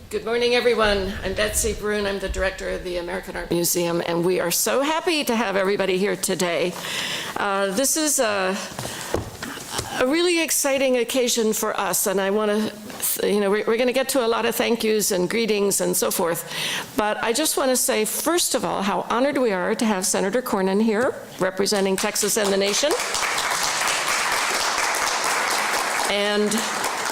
Good morning, everyone. I'm Betsy Brune. I'm the director of the American Art Museum, and we are so happy to have everybody here today. This is a really exciting occasion for us, and I want to, we're going to get to a lot of thank yous and greetings and so forth, but I just want to say, first of all, how honored we are to have Senator Cornyn here, representing Texas and the nation. And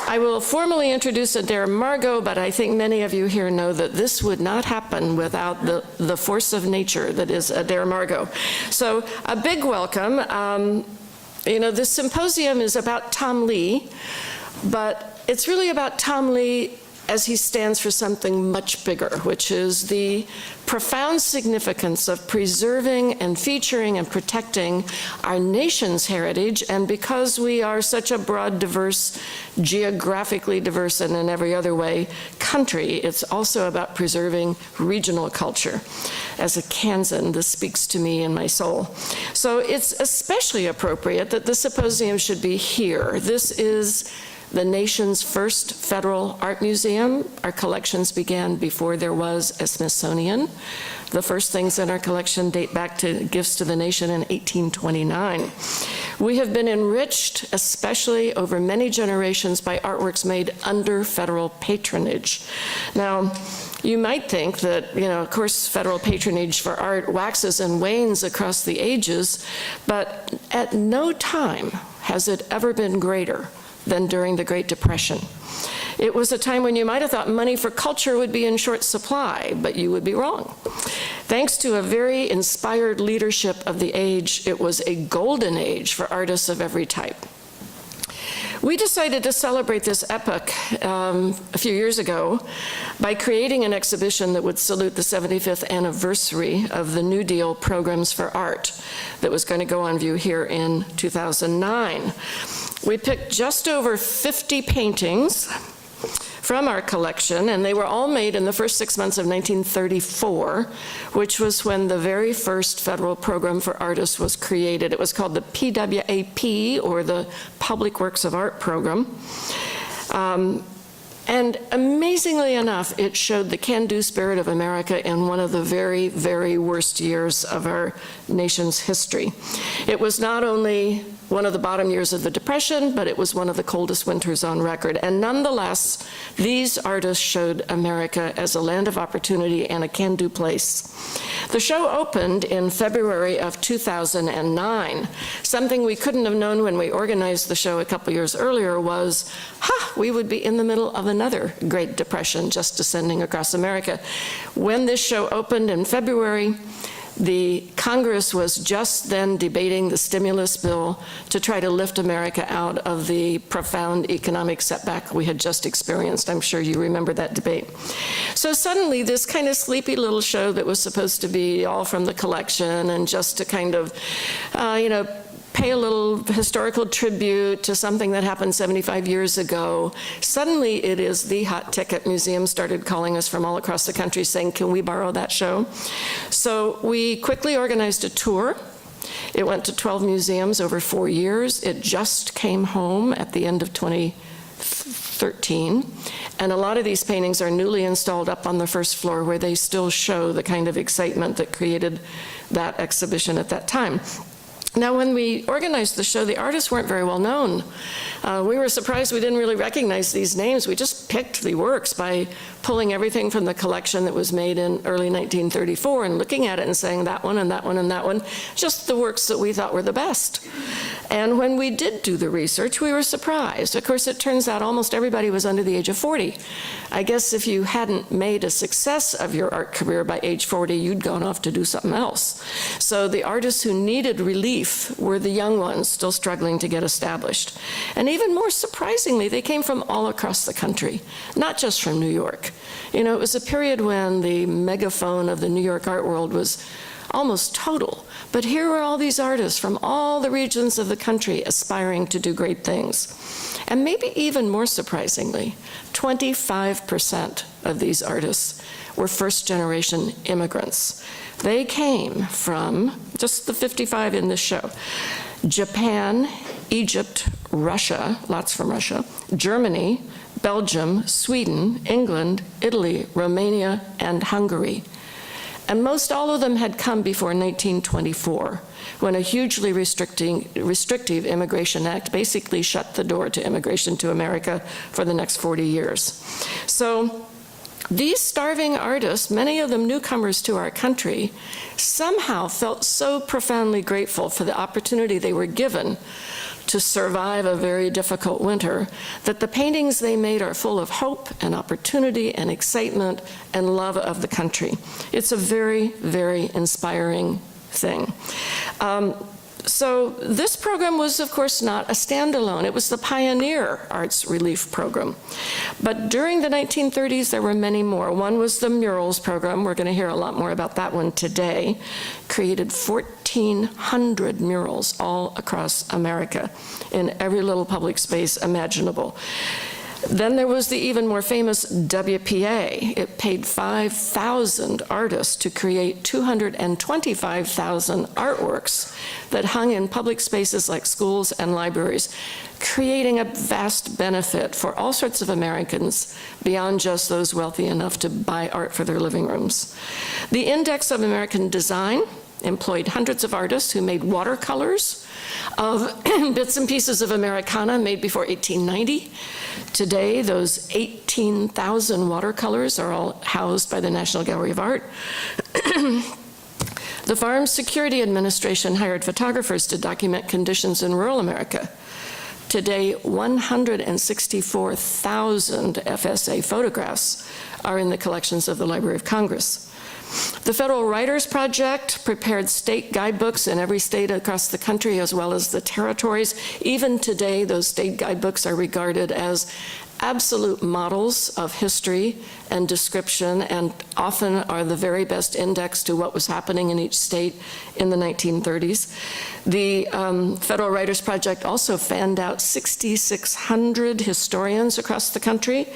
I will formally introduce Adair Margot, but I think many of you here know that this would not happen without the force of nature that is Adair Margot. So a big welcome. This symposium is about Tom Lea, but it's really about Tom Lea as he stands for something much bigger, which is the profound significance of preserving and featuring and protecting our nation's heritage. And because we are such a broad, diverse, geographically diverse and in every other way country, it's also about preserving regional culture. As a Kansan, this speaks to me in my soul. So it's especially appropriate that the symposium should be here. This is the nation's first federal art museum. Our collections began before there was a Smithsonian. The first things in our collection date back to gifts to the nation in 1829. We have been enriched, especially over many generations, by artworks made under federal patronage. Now, you might think that, of course, federal patronage for art waxes and wanes across the ages, but at no time has it ever been greater than during the Great Depression. It was a time when you might have thought money for culture would be in short supply, but you would be wrong. Thanks to a very inspired leadership of the age, it was a golden age for artists of every type. We decided to celebrate this epoch a few years ago by creating an exhibition that would salute the 75th anniversary of the New Deal programs for art that was going to go on view here in 2009. We picked just over 50 paintings from our collection, and they were all made in the first 6 months of 1934, which was when the very first federal program for artists was created. It was called the PWAP, or the Public Works of Art Program. And amazingly enough, it showed the can-do spirit of America in one of the very, very worst years of our nation's history. It was not only one of the bottom years of the Depression, but it was one of the coldest winters on record. And nonetheless, these artists showed America as a land of opportunity and a can-do place. The show opened in February of 2009. Something we couldn't have known when we organized the show a couple years earlier was, we would be in the middle of another Great Depression just descending across America. When this show opened in February, the Congress was just then debating the stimulus bill to try to lift America out of the profound economic setback we had just experienced. I'm sure you remember that debate. So suddenly this kind of sleepy little show that was supposed to be all from the collection and just to kind of, pay a little historical tribute to something that happened 75 years ago. Suddenly it is the hot ticket. Museums started calling us from all across the country saying, can we borrow that show? So we quickly organized a tour. It went to 12 museums over 4 years. It just came home at the end of 2013. And a lot of these paintings are newly installed up on the first floor where they still show the kind of excitement that created that exhibition at that time. Now, when we organized the show, the artists weren't very well known. We were surprised we didn't really recognize these names. We just picked the works by pulling everything from the collection that was made in early 1934 and looking at it and saying that one and that one and that one, just the works that we thought were the best. And when we did do the research, we were surprised. Of course, it turns out almost everybody was under the age of 40. I guess if you hadn't made a success of your art career by age 40, you'd gone off to do something else. So the artists who needed relief were the young ones still struggling to get established. And even more surprisingly, they came from all across the country, not just from New York. It was a period when the megaphone of the New York art world was almost total. But here were all these artists from all the regions of the country aspiring to do great things. And maybe even more surprisingly, 25% of these artists were first-generation immigrants. They came from, just the 55 in this show, Japan, Egypt, Russia, lots from Russia, Germany, Belgium, Sweden, England, Italy, Romania, and Hungary. And most all of them had come before 1924, when a hugely restrictive Immigration Act basically shut the door to immigration to America for the next 40 years. So these starving artists, many of them newcomers to our country, somehow felt so profoundly grateful for the opportunity they were given to survive a very difficult winter, that the paintings they made are full of hope and opportunity and excitement and love of the country. It's a very, very inspiring thing. So this program was, of course, not a standalone. It was the pioneer arts relief program. But during the 1930s, there were many more. One was the Murals program. We're going to hear a lot more about that one today. Created 1,400 murals all across America in every little public space imaginable. Then there was the even more famous WPA. It paid 5,000 artists to create 225,000 artworks that hung in public spaces like schools and libraries, creating a vast benefit for all sorts of Americans beyond just those wealthy enough to buy art for their living rooms. The Index of American Design employed hundreds of artists who made watercolors of bits and pieces of Americana made before 1890. Today, those 18,000 watercolors are all housed by the National Gallery of Art. The Farm Security Administration hired photographers to document conditions in rural America. Today, 164,000 FSA photographs are in the collections of the Library of Congress. The Federal Writers Project prepared state guidebooks in every state across the country, as well as the territories. Even today, those state guidebooks are regarded as absolute models of history and description, and often are the very best index to what was happening in each state in the 1930s. The Federal Writers Project also fanned out 6,600 historians across the country.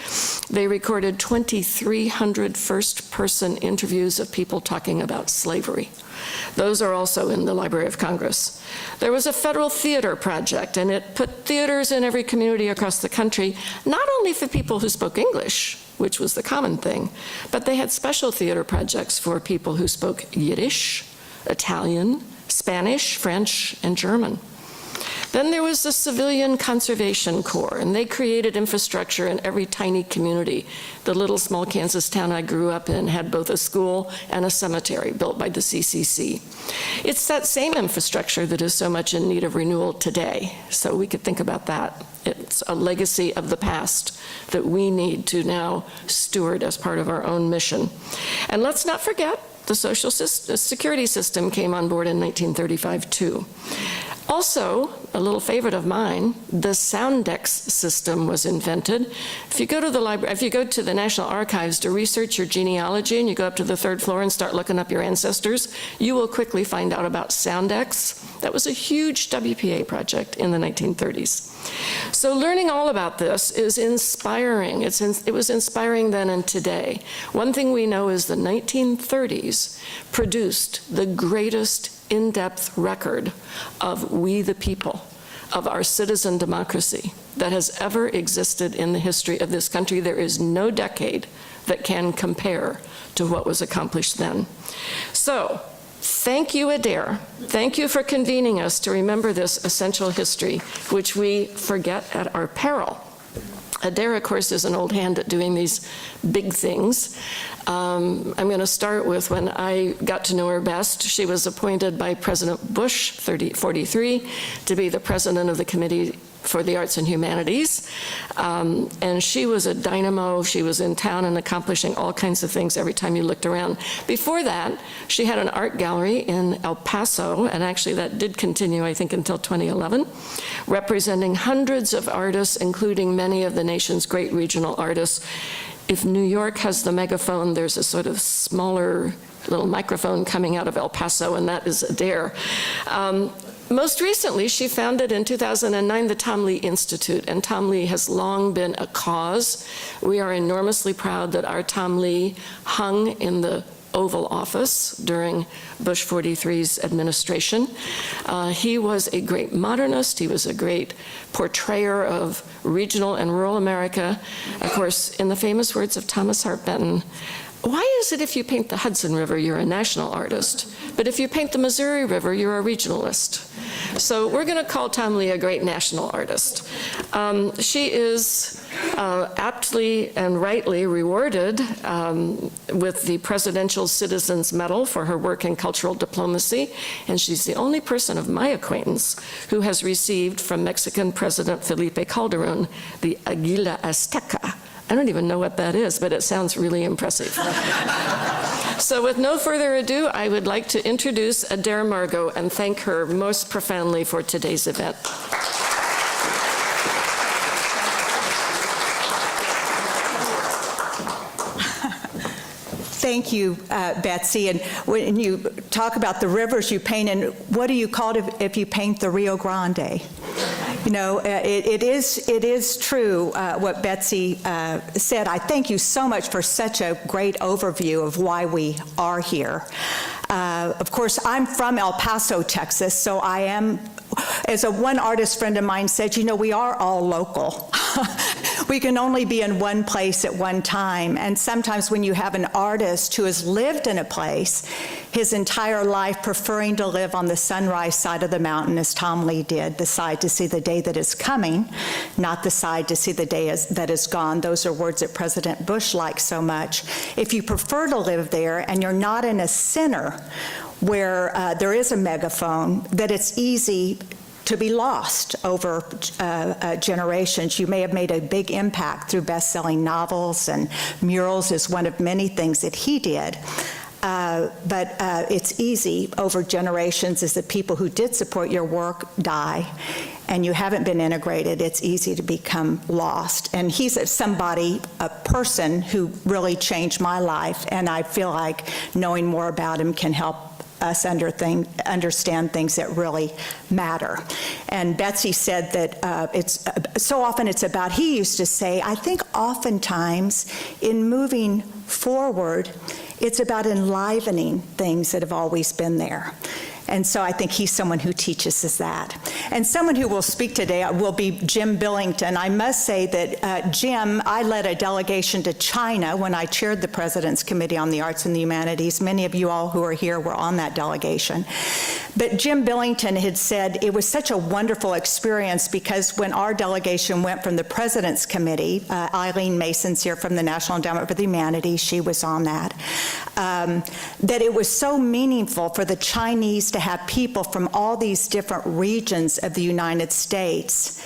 They recorded 2,300 first-person interviews of people talking about slavery. Those are also in the Library of Congress. There was a Federal Theater Project, and it put theaters in every community across the country, not only for people who spoke English, which was the common thing, but they had special theater projects for people who spoke Yiddish, Italian, Spanish, French, and German. Then there was the Civilian Conservation Corps, and they created infrastructure in every tiny community. The little small Kansas town I grew up in had both a school and a cemetery built by the CCC. It's that same infrastructure that is so much in need of renewal today, so we could think about that. It's a legacy of the past that we need to now steward as part of our own mission. And let's not forget, the Social Security system came on board in 1935 too. Also, a little favorite of mine, the Soundex system was invented. If you go to the library, if you go to the National Archives to research your genealogy and you go up to the 3rd floor and start looking up your ancestors, you will quickly find out about Soundex. That was a huge WPA project in the 1930s. So learning all about this is inspiring. It was inspiring then and today. One thing we know is the 1930s produced the greatest in-depth record of we the people, of our citizen democracy that has ever existed in the history of this country. There is no decade that can compare to what was accomplished then. So, thank you, Adair. Thank you for convening us to remember this essential history, which we forget at our peril. Adair, of course, is an old hand at doing these big things. I'm going to start with when I got to know her best. She was appointed by President Bush, 43, to be the president of the Committee for the Arts and Humanities. And she was a dynamo. She was in town and accomplishing all kinds of things every time you looked around. Before that, she had an art gallery in El Paso, and actually that did continue, I think, until 2011, representing hundreds of artists, including many of the nation's great regional artists. If New York has the megaphone, there's a sort of smaller little microphone coming out of El Paso, and that is Adair. Most recently, she founded in 2009 the Tom Lea Institute, and Tom Lea has long been a cause. We are enormously proud that our Tom Lea hung in the Oval Office during Bush 43's administration. He was a great modernist. He was a great portrayer of regional and rural America. Of course, in the famous words of Thomas Hart Benton, why is it if you paint the Hudson River, you're a national artist, but if you paint the Missouri River, you're a regionalist? So we're going to call Tom Lea a great national artist. She is aptly and rightly rewarded with the Presidential Citizens Medal for her work in cultural diplomacy, and she's the only person of my acquaintance who has received from Mexican President Felipe Calderon the Aguila Azteca. I don't even know what that is, but it sounds really impressive. So with no further ado, I would like to introduce Adair Margot and thank her most profoundly for today's event. Thank you, Betsy. And when you talk about the rivers you paint, and what do you call it if you paint the Rio Grande? You know, it is true what Betsy said. I thank you so much for such a great overview of why we are here. Of course, I'm from El Paso, Texas, so I am, as one artist friend of mine said, you know, we are all local. We can only be in one place at one time, and sometimes when you have an artist who has lived in a place his entire life, preferring to live on the sunrise side of the mountain, as Tom Lea did, the side to see the day that is coming, not the side to see the day that is gone. Those are words that President Bush likes so much. If you prefer to live there and you're not in a center where there is a megaphone, that it's easy to be lost over generations. You may have made a big impact through best-selling novels, and murals is one of many things that he did. But it's easy over generations as the people who did support your work die and you haven't been integrated. It's easy to become lost. And he's a person who really changed my life, and I feel like knowing more about him can help us understand things that really matter. And Betsy said that it's so often it's about, he used to say, I think oftentimes in moving forward, it's about enlivening things that have always been there. And so I think he's someone who teaches us that. And someone who will speak today will be Jim Billington. I must say that Jim, I led a delegation to China when I chaired the President's Committee on the Arts and the Humanities. Many of you all who are here were on that delegation. But Jim Billington had said it was such a wonderful experience because when our delegation went from the President's Committee, Eileen Mason's here from the National Endowment for the Humanities, she was on that, that it was so meaningful for the Chinese to have people from all these different regions of the United States.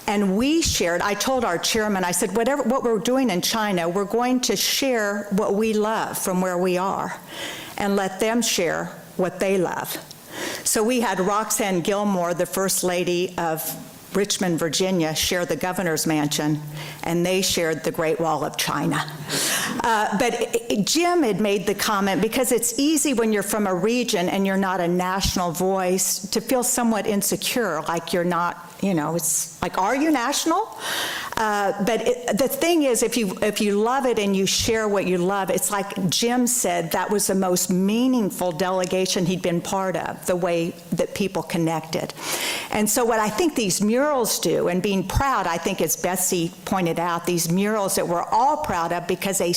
And we shared, I told our chairman, I said, what we're doing in China, we're going to share what we love from where we are and let them share what they love. So we had Roxanne Gilmore, the First Lady of Richmond, Virginia, share the governor's mansion, and they shared the Great Wall of China. But Jim had made the comment, because it's easy when you're from a region and you're not a national voice to feel somewhat insecure, like you're not, you know, it's like, are you national? But the thing is, if you love it and you share what you love, it's like Jim said, that was the most meaningful delegation he'd been part of, the way that people connected. And so what I think these murals do, and being proud, I think as Betsy pointed out, these murals that we're all proud of because they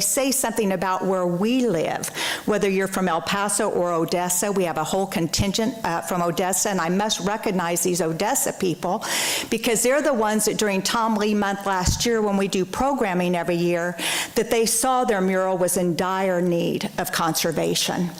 say something about where we live. Whether you're from El Paso or Odessa, we have a whole contingent from Odessa, and I must recognize these Odessa people because they're the ones that during Tom Lea Month last year, when we do programming every year, that they saw their mural was in dire need of conservation.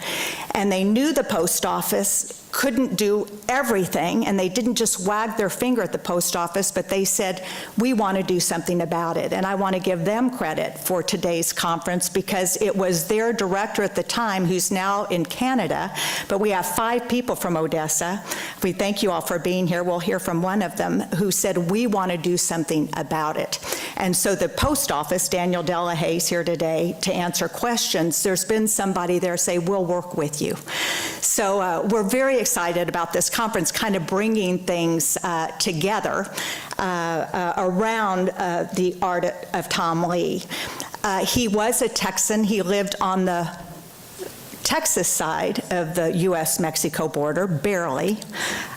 And they knew the post office couldn't do everything, and they didn't just wag their finger at the post office, but they said, we want to do something about it. And I want to give them credit for today's conference because it was their director at the time, who's now in Canada, but we have 5 people from Odessa. We thank you all for being here. We'll hear from one of them who said, we want to do something about it. And so the post office, Daniel Delahay's here today to answer questions. There's been somebody there say, we'll work with you. So we're very excited about this conference kind of bringing things together around the art of Tom Lea. He was a Texan. He lived on the Texas side of the U.S.-Mexico border, barely,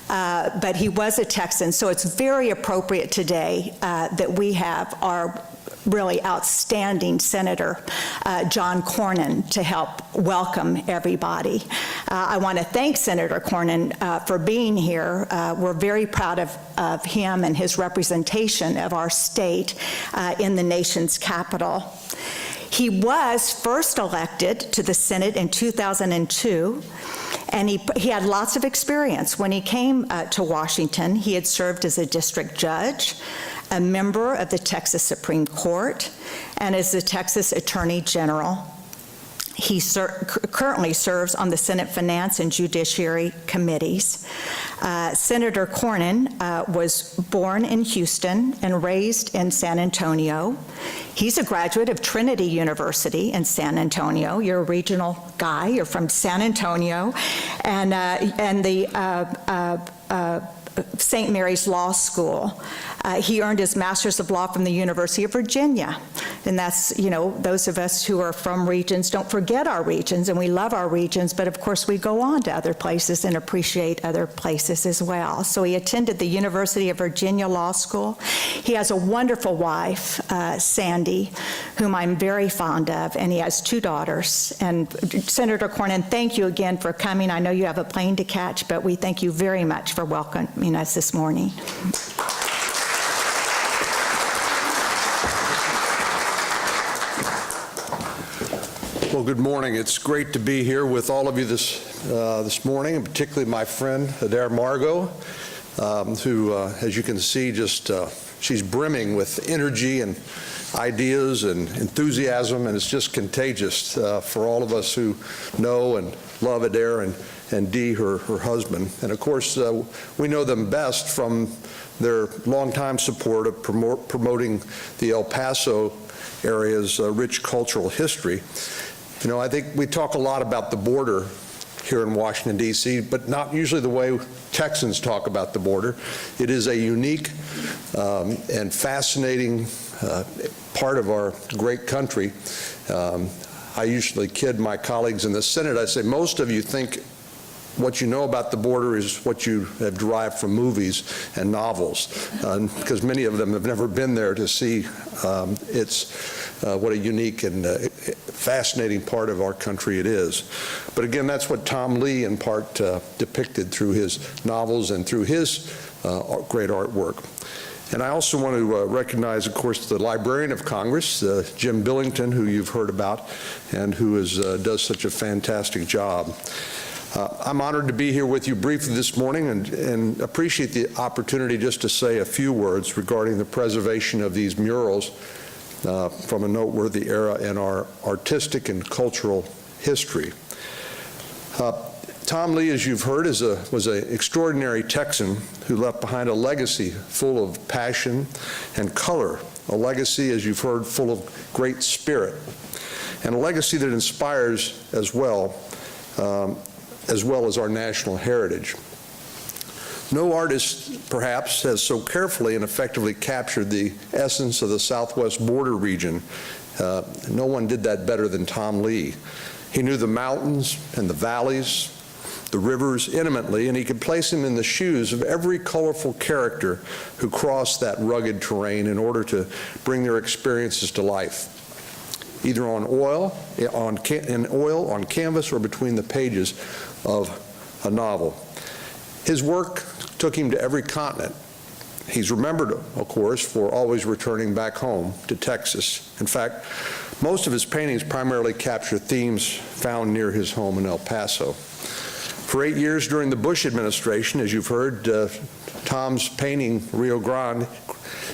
but he was a Texan, so it's very appropriate today that we have our really outstanding Senator John Cornyn to help welcome everybody. I want to thank Senator Cornyn for being here. We're very proud of him and his representation of our state in the nation's capital. He was first elected to the Senate in 2002, and he had lots of experience. When he came to Washington, he had served as a district judge, a member of the Texas Supreme Court, and as the Texas Attorney General. He currently serves on the Senate Finance and Judiciary Committees. Senator Cornyn was born in Houston and raised in San Antonio. He's a graduate of Trinity University in San Antonio. You're a regional guy. You're from San Antonio. And the St. Mary's Law School. He earned his Master's of Law from the University of Virginia. And that's, you know, those of us who are from regions don't forget our regions, and we love our regions, but of course we go on to other places and appreciate other places as well. So he attended the University of Virginia Law School. He has a wonderful wife, Sandy, whom I'm very fond of, and he has 2 daughters. And Senator Cornyn, thank you again for coming. I know you have a plane to catch, but we thank you very much for welcoming us this morning. Well, good morning. It's great to be here with all of you this morning, and particularly my friend Adair Margot, who, as you can see, she's brimming with energy and ideas and enthusiasm, and it's just contagious for all of us who know and love Adair and Dee, her husband. And of course, we know them best from their longtime support of promoting the El Paso area's rich cultural history. You know, I think we talk a lot about the border here in Washington, D.C., but not usually the way Texans talk about the border. It is a unique and fascinating part of our great country. I usually kid my colleagues in the Senate. I say, most of you think what you know about the border is what you have derived from movies and novels, because many of them have never been there to see what a unique and fascinating part of our country it is. But again, that's what Tom Lea in part depicted through his novels and through his great artwork. And I also want to recognize, of course, the Librarian of Congress, Jim Billington, who you've heard about, and who does such a fantastic job. I'm honored to be here with you briefly this morning and appreciate the opportunity just to say a few words regarding the preservation of these murals from a noteworthy era in our artistic and cultural history. Tom Lea, as you've heard, was an extraordinary Texan who left behind a legacy full of passion and color, a legacy, as you've heard, full of great spirit, and a legacy that inspires as well as our national heritage. No artist, perhaps, has so carefully and effectively captured the essence of the Southwest border region. No one did that better than Tom Lea. He knew the mountains and the valleys, the rivers intimately, and he could place him in the shoes of every colorful character who crossed that rugged terrain in order to bring their experiences to life, either on oil, on canvas, or between the pages of a novel. His work took him to every continent. He's remembered, of course, for always returning back home to Texas. In fact, most of his paintings primarily capture themes found near his home in El Paso. For 8 years during the Bush administration, as you've heard, Tom's painting, Rio Grande,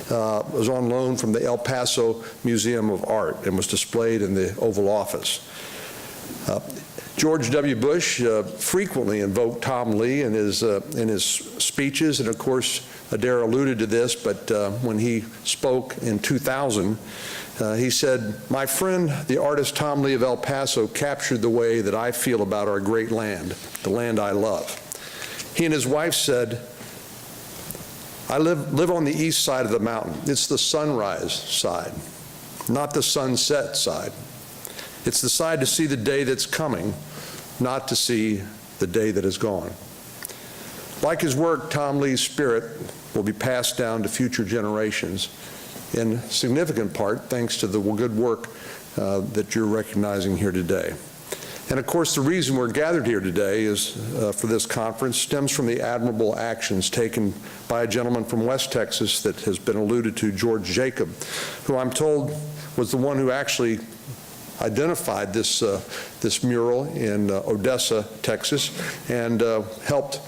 was on loan from the El Paso Museum of Art and was displayed in the Oval Office. George W. Bush frequently invoked Tom Lea in his speeches, and of course, Adair alluded to this, but when he spoke in 2000, he said, "My friend, the artist Tom Lea of El Paso, captured the way that I feel about our great land, the land I love." He and his wife said, "I live on the east side of the mountain. It's the sunrise side, not the sunset side. It's the side to see the day that's coming, not to see the day that is gone. Like his work, Tom Lea's spirit will be passed down to future generations, in significant part thanks to the good work that you're recognizing here today. And of course, the reason we're gathered here today is for this conference stems from the admirable actions taken by a gentleman from West Texas that has been alluded to, George Jacob, who I'm told was the one who actually identified this mural in Odessa, Texas, and helped,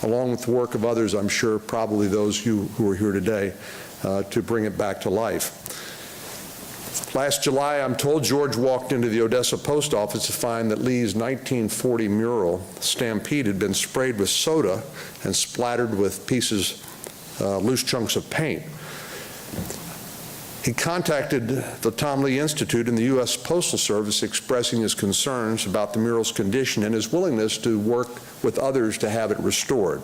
along with the work of others, I'm sure, probably those who are here today, to bring it back to life. Last July, I'm told, George walked into the Odessa post office to find that Lee's 1940 mural, Stampede, had been sprayed with soda and splattered with pieces, loose chunks of paint. He contacted the Tom Lea Institute and the U.S. Postal Service expressing his concerns about the mural's condition and his willingness to work with others to have it restored.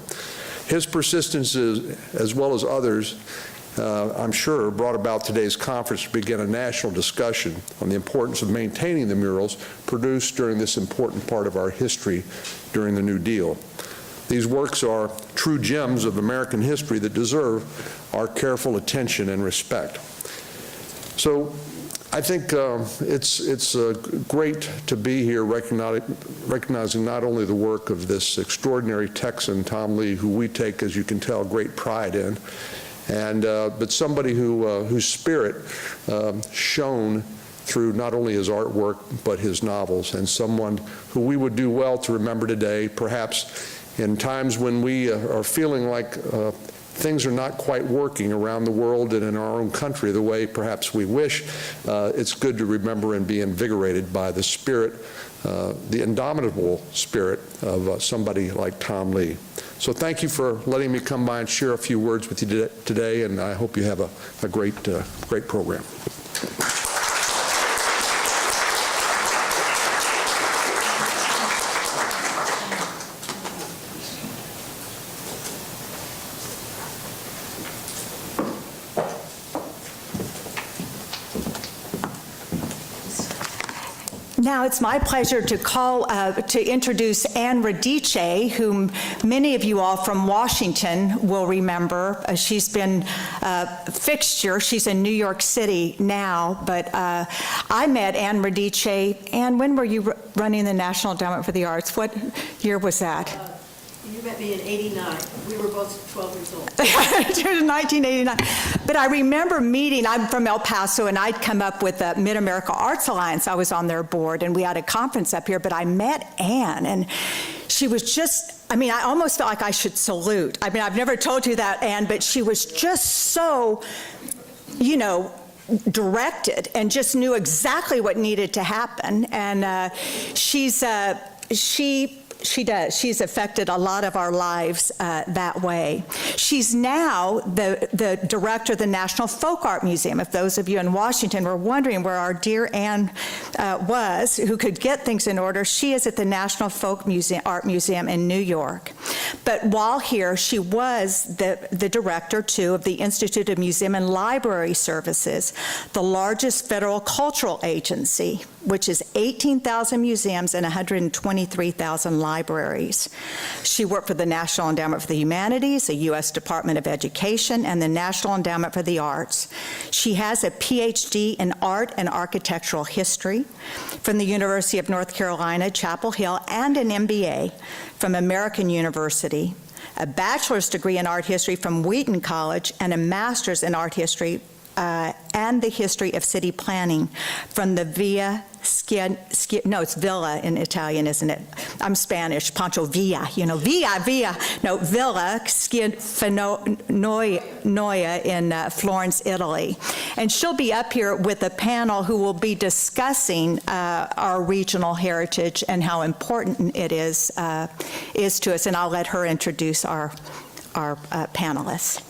His persistence, as well as others, I'm sure, brought about today's conference to begin a national discussion on the importance of maintaining the murals produced during this important part of our history during the New Deal. These works are true gems of American history that deserve our careful attention and respect. So I think it's great to be here recognizing not only the work of this extraordinary Texan, Tom Lea, who we take, as you can tell, great pride in, and but somebody whose spirit shone through not only his artwork but his novels, and someone who we would do well to remember today, perhaps in times when we are feeling like things are not quite working around the world and in our own country the way perhaps we wish. It's good to remember and be invigorated by the spirit, the indomitable spirit of somebody like Tom Lea. So thank you for letting me come by and share a few words with you today, and I hope you have a great program. Now it's my pleasure to introduce Ann Radice, whom many of you all from Washington will remember. She's been a fixture. She's in New York City now, but I met Ann Radice. Ann, when were you running the National Endowment for the Arts? What year was that? You met me in '89. We were both 12 years old. 1989. But I remember meeting, I'm from El Paso, and I'd come up with the Mid-America Arts Alliance. I was on their board, and we had a conference up here, but I met Ann, and she was just, I mean, I almost felt like I should salute. I mean, I've never told you that, Ann, but she was just so, you know, directed and just knew exactly what needed to happen. And she's affected a lot of our lives that way. She's now the director of the National Folk Art Museum. If those of you in Washington were wondering where our dear Ann was, who could get things in order, she is at the National Folk Art Museum in New York. But while here, she was the director, too, of the Institute of Museum and Library Services, the largest federal cultural agency, which is 18,000 museums and 123,000 libraries. She worked for the National Endowment for the Humanities, the U.S. Department of Education, and the National Endowment for the Arts. She has a PhD in Art and Architectural History from the University of North Carolina, Chapel Hill, and an MBA from American University, a bachelor's degree in art history from Wheaton College, and a master's in art history and the history of city planning from the it's Villa in Italian, isn't it? I'm Spanish, Pancho Villa, you know, Villa, Noia in Florence, Italy. And she'll be up here with a panel who will be discussing our regional heritage and how important it is to us, and I'll let her introduce our panelists.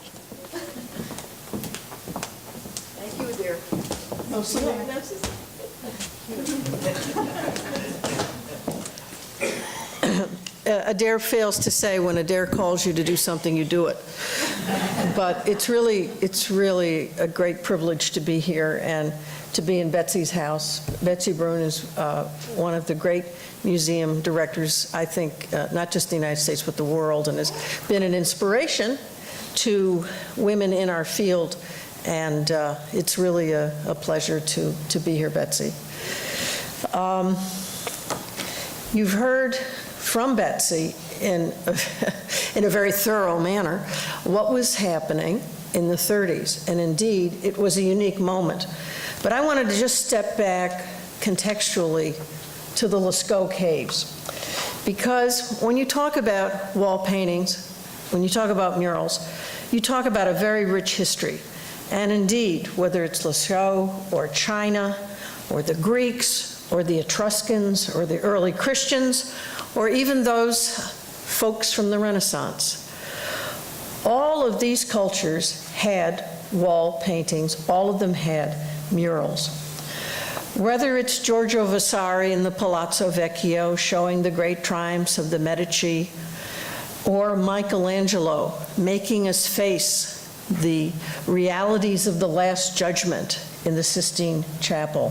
Oh, someone notices? Adair fails to say when Adair calls you to do something, you do it. But it's really a great privilege to be here and to be in Betsy's house. Betsy Bruin is one of the great museum directors, I think, not just in the United States, but the world, and has been an inspiration to women in our field. And it's really a pleasure to be here, Betsy. You've heard from Betsy in a very thorough manner what was happening in the 30s, and indeed it was a unique moment. But I wanted to just step back contextually to the Lascaux Caves, because when you talk about wall paintings, when you talk about murals, you talk about a very rich history. And indeed, whether it's Lascaux or China or the Greeks or the Etruscans or the early Christians or even those folks from the Renaissance, all of these cultures had wall paintings, all of them had murals. Whether it's Giorgio Vasari in the Palazzo Vecchio showing the great triumphs of the Medici, or Michelangelo making us face the realities of the Last Judgment in the Sistine Chapel.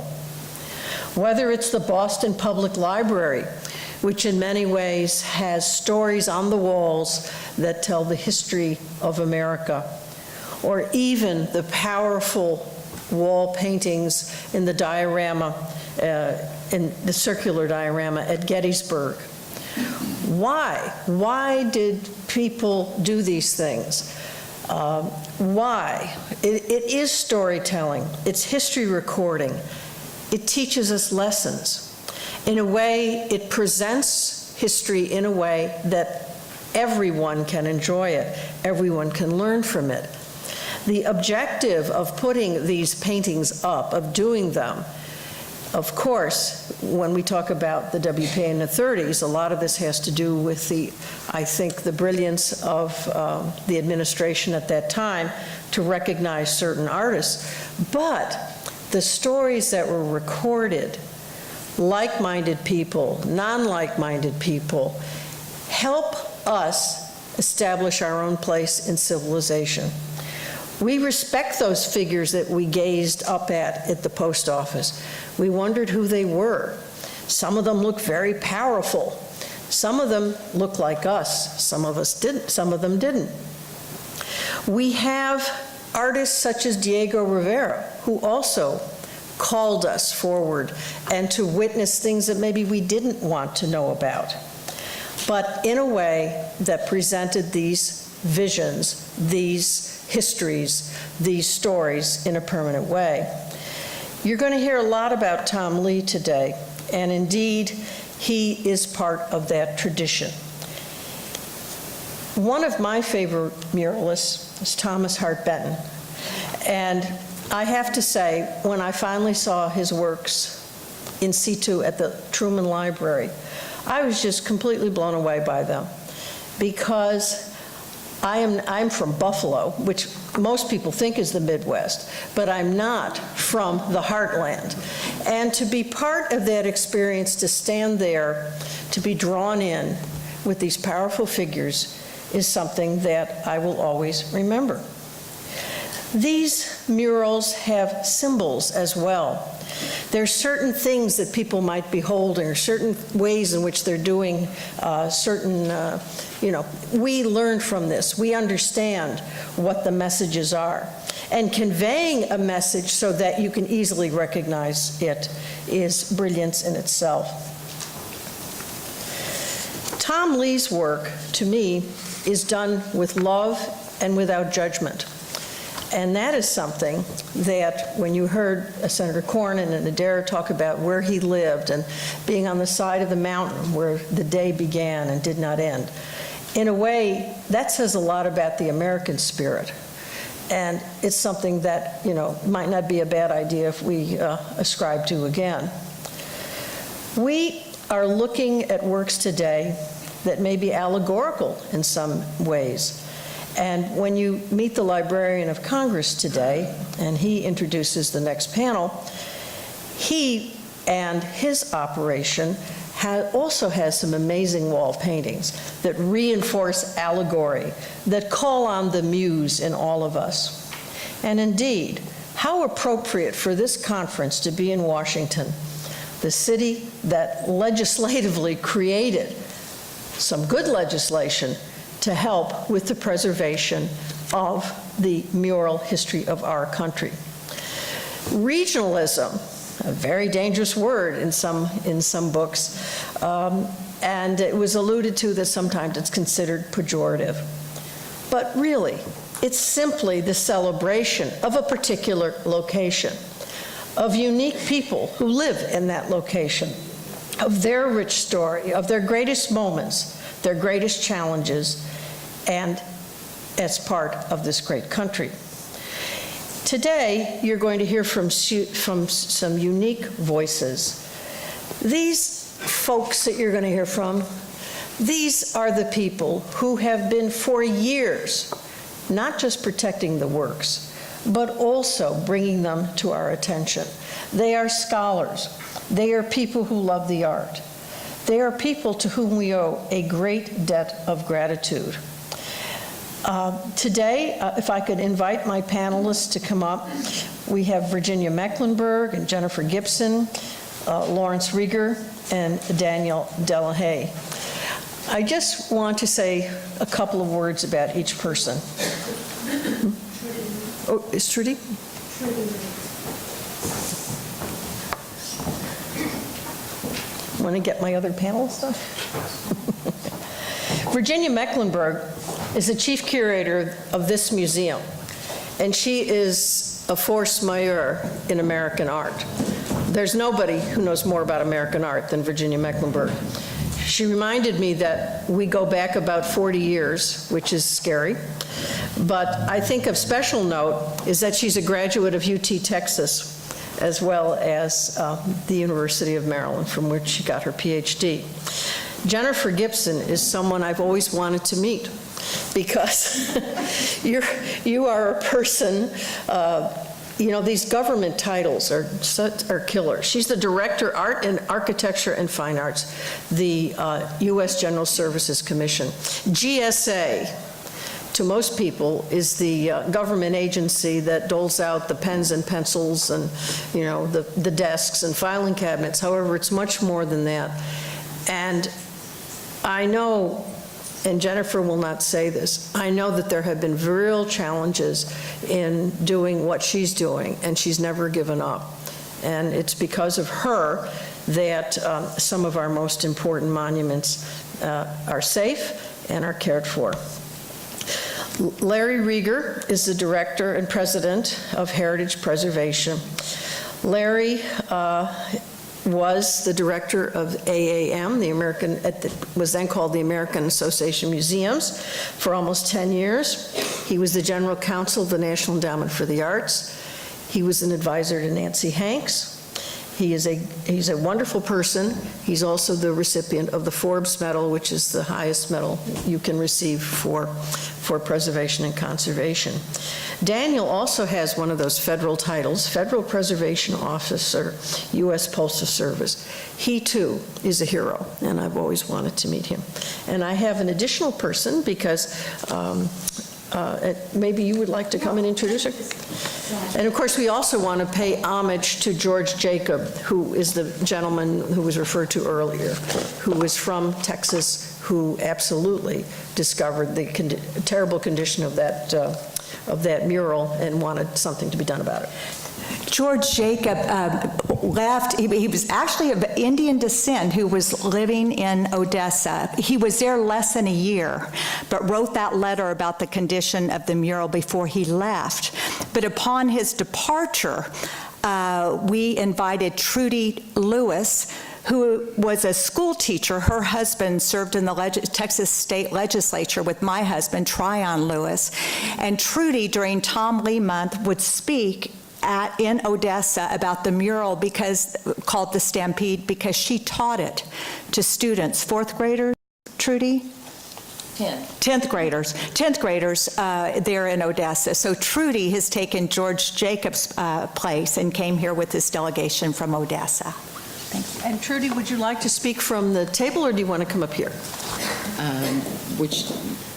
Whether it's the Boston Public Library, which in many ways has stories on the walls that tell the history of America, or even the powerful wall paintings in the diorama, in the circular diorama at Gettysburg. Why? Why did people do these things? Why? It is storytelling. It's history recording. It teaches us lessons. In a way, it presents history in a way that everyone can enjoy it. Everyone can learn from it. The objective of putting these paintings up, of doing them, of course, when we talk about the WPA in the 30s, a lot of this has to do with I think, the brilliance of the administration at that time to recognize certain artists. But the stories that were recorded, like-minded people, non-like-minded people, help us establish our own place in civilization. We respect those figures that we gazed up at the post office. We wondered who they were. Some of them looked very powerful. Some of them looked like us. Some of us didn't. Some of them didn't. We have artists such as Diego Rivera, who also called us forward and to witness things that maybe we didn't want to know about, but in a way that presented these visions, these histories, these stories in a permanent way. You're going to hear a lot about Tom Lea today, and indeed, he is part of that tradition. One of my favorite muralists is Thomas Hart Benton, and I have to say, when I finally saw his works in situ at the Truman Library, I was just completely blown away by them, because I'm from Buffalo, which most people think is the Midwest, but I'm not from the heartland. And to be part of that experience, to stand there, to be drawn in with these powerful figures, is something that I will always remember. These murals have symbols as well. There's certain things that people might be holding, or certain ways in which they're doing we learn from this. We understand what the messages are. And conveying a message so that you can easily recognize it is brilliance in itself. Tom Lea's work, to me, is done with love and without judgment. And that is something that, when you heard Senator Cornyn and Adair talk about where he lived and being on the side of the mountain where the day began and did not end, in a way, that says a lot about the American spirit. And it's something that, might not be a bad idea if we ascribe to again. We are looking at works today that may be allegorical in some ways. And when you meet the Librarian of Congress today, and he introduces the next panel, he and his operation also has some amazing wall paintings that reinforce allegory, that call on the muse in all of us. And indeed, how appropriate for this conference to be in Washington, the city that legislatively created some good legislation to help with the preservation of the mural history of our country. Regionalism, a very dangerous word in some books, and it was alluded to that sometimes it's considered pejorative. But really, it's simply the celebration of a particular location, of unique people who live in that location, of their rich story, of their greatest moments, their greatest challenges, and as part of this great country. Today, you're going to hear from some unique voices. These folks that you're going to hear from, these are the people who have been for years not just protecting the works, but also bringing them to our attention. They are scholars. They are people who love the art. They are people to whom we owe a great debt of gratitude. Today, if I could invite my panelists to come up, we have Virginia Mecklenburg and Jennifer Gibson, Lawrence Rieger, and Daniel Delahaye. I just want to say a couple of words about each person. Oh, is Trudy? Want to get my other panel stuff? Virginia Mecklenburg is the chief curator of this museum, and she is a force majeure in American art. There's nobody who knows more about American art than Virginia Mecklenburg. She reminded me that we go back about 40 years, which is scary. But I think of special note is that she's a graduate of UT Texas, as well as the University of Maryland, from which she got her PhD. Jennifer Gibson is someone I've always wanted to meet, because you are a person, you know, these government titles are killer. She's the Director, Art and Architecture and Fine Arts, the U.S. General Services Commission. GSA, to most people, is the government agency that doles out the pens and pencils and, you know, the desks and filing cabinets. However, it's much more than that. And I know, and Jennifer will not say this, I know that there have been real challenges in doing what she's doing, and she's never given up. And it's because of her that some of our most important monuments are safe and are cared for. Larry Rieger is the director and president of Heritage Preservation. Larry was the director of AAM, the American, was then called the American Association of Museums, for almost 10 years. He was the general counsel of the National Endowment for the Arts. He was an advisor to Nancy Hanks. He's a wonderful person. He's also the recipient of the Forbes Medal, which is the highest medal you can receive for preservation and conservation. Daniel also has one of those federal titles, Federal Preservation Officer, U.S. Postal Service. He too is a hero, and I've always wanted to meet him. And I have an additional person because maybe you would like to come and introduce her? And of course, we also want to pay homage to George Jacob, who is the gentleman who was referred to earlier, who was from Texas, who absolutely discovered the terrible condition of that mural and wanted something to be done about it. George Jacob left. He was actually of Indian descent who was living in Odessa. He was there less than a year, but wrote that letter about the condition of the mural before he left. But upon his departure, we invited Trudy Lewis, who was a school teacher. Her husband served in the Texas State Legislature with my husband, Tryon Lewis. And Trudy, during Tom Lea Month, would speak in Odessa about the mural called the Stampede, because she taught it to students, fourth graders, Trudy? 10th graders there in Odessa. So Trudy has taken George Jacob's place and came here with this delegation from Odessa. Thank you. And Trudy, would you like to speak from the table, or do you want to come up here?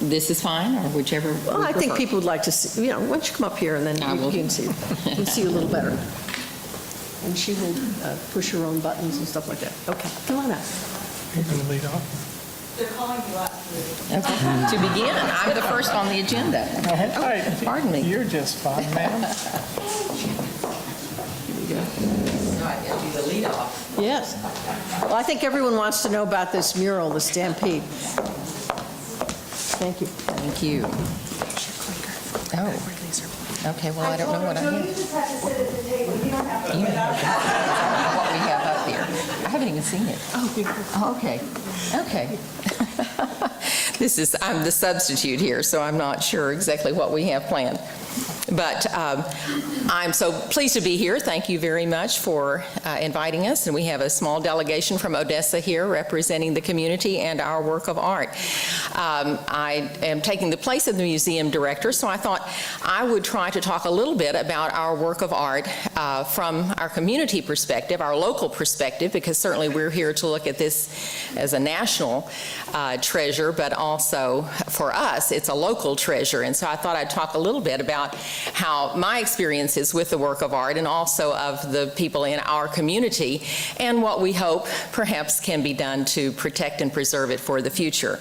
This is fine, or whichever. Well, I think people would like to see, why don't you come up here, and then you can see you a little better. And she will push her own buttons and stuff like that. Okay, come on up. You're going to lead off? They're calling you up. Okay. To begin, I'm the first on the agenda. Hey, Pardon me. You're just fine, ma'am. Do the lead off. Yes. Well, I think everyone wants to know about this mural, the Stampede. Thank you. Thank you. Oh. Okay, well, I don't know what I have. You just have to sit at the table. You don't have to You get know up. what we have up there. I haven't even seen it. Oh, okay. Okay. I'm the substitute here, so I'm not sure exactly what we have planned. But I'm so pleased to be here. Thank you very much for inviting us. And we have a small delegation from Odessa here representing the community and our work of art. I am taking the place of the museum director, so I thought I would try to talk a little bit about our work of art from our community perspective, our local perspective, because certainly we're here to look at this as a national treasure, but also for us, it's a local treasure. And so I thought I'd talk a little bit about how my experiences with the work of art and also of the people in our community and what we hope perhaps can be done to protect and preserve it for the future.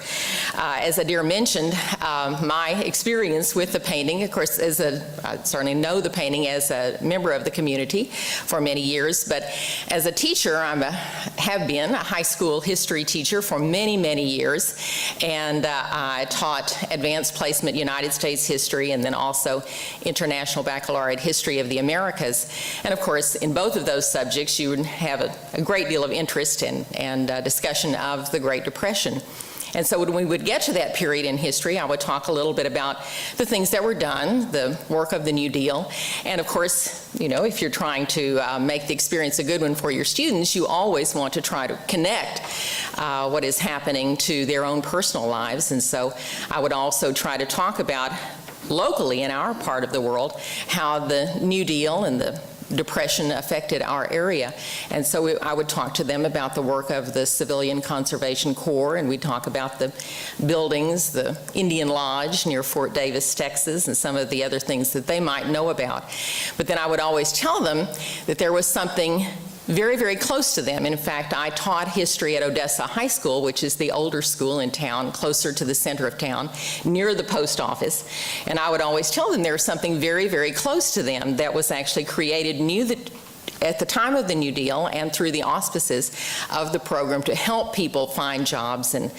As Adair mentioned, my experience with the painting, of course, I certainly know the painting as a member of the community for many years, but as a teacher, I have been a high school history teacher for many, many years, and I taught advanced placement United States history and then also International Baccalaureate History of the Americas. And of course, in both of those subjects, you would have a great deal of interest and discussion of the Great Depression. And so when we would get to that period in history, I would talk a little bit about the things that were done, the work of the New Deal. And of course, if you're trying to make the experience a good one for your students, you always want to try to connect what is happening to their own personal lives. And so I would also try to talk about locally in our part of the world how the New Deal and the Depression affected our area. And so I would talk to them about the work of the Civilian Conservation Corps, and we'd talk about the buildings, the Indian Lodge near Fort Davis, Texas, and some of the other things that they might know about. But then I would always tell them that there was something very, very close to them. In fact, I taught history at Odessa High School, which is the older school in town, closer to the center of town, near the post office. And I would always tell them there was something very, very close to them that was actually created at the time of the New Deal and through the auspices of the program to help people find jobs and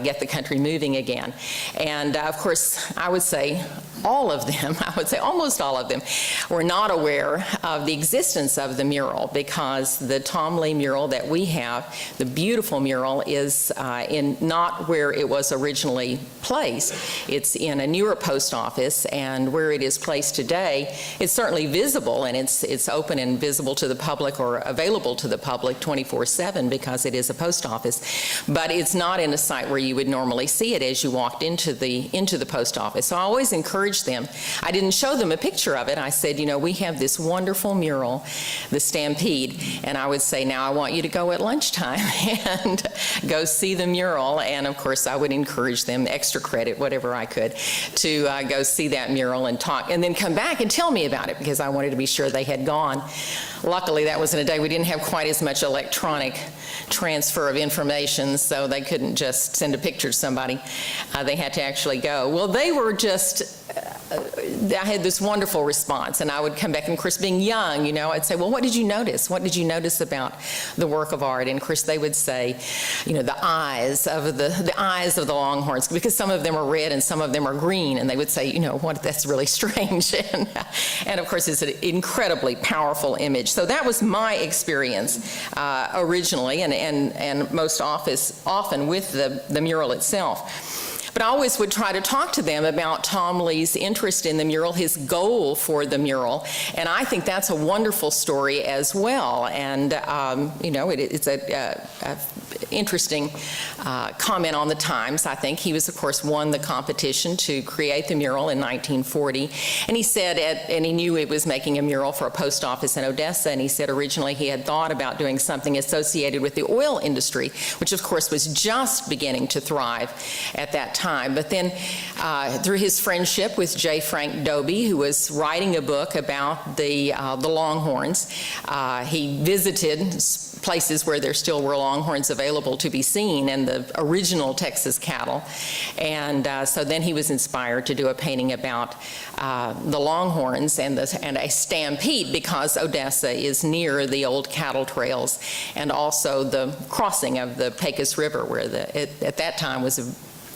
get the country moving again. And of course, I would say all of them, I would say almost all of them, were not aware of the existence of the mural, because the Tom Lea mural that we have, the beautiful mural, is in not where it was originally placed. It's in a newer post office, and where it is placed today, it's certainly visible, and it's open and visible to the public or available to the public 24/7 because it is a post office. But it's not in a site where you would normally see it as you walked into the post office. So I always encourage them. I didn't show them a picture of it. I said, we have this wonderful mural, the Stampede, and I would say, now I want you to go at lunchtime and go see the mural. And of course, I would encourage them, extra credit, whatever I could, to go see that mural and talk, and then come back and tell me about it, because I wanted to be sure they had gone. Luckily, that was in a day we didn't have quite as much electronic transfer of information, so they couldn't just send a picture to somebody. They had to actually go. Well, they were just, I had this wonderful response, and I would come back, and of course, being young, I'd say, well, what did you notice? What did you notice about the work of art? And of course, they would say, the eyes of the Longhorns, because some of them are red and some of them are green, and they would say, what, that's really strange. And of course, it's an incredibly powerful image. So that was my experience originally, and most often with the mural itself. But I always would try to talk to them about Tom Lea's interest in the mural, his goal for the mural, and I think that's a wonderful story as well. And it's a interesting comment on the times. I think he was, of course, won the competition to create the mural in 1940, and he said, and he knew it was making a mural for a post office in Odessa, and he said originally he had thought about doing something associated with the oil industry, which of course was just beginning to thrive at that time. But then through his friendship with J. Frank Dobie, who was writing a book about the Longhorns, he visited places where there still were longhorns available to be seen and the original Texas cattle. And so then he was inspired to do a painting about the longhorns and a stampede, because Odessa is near the old cattle trails and also the crossing of the Pecos River, where at that time was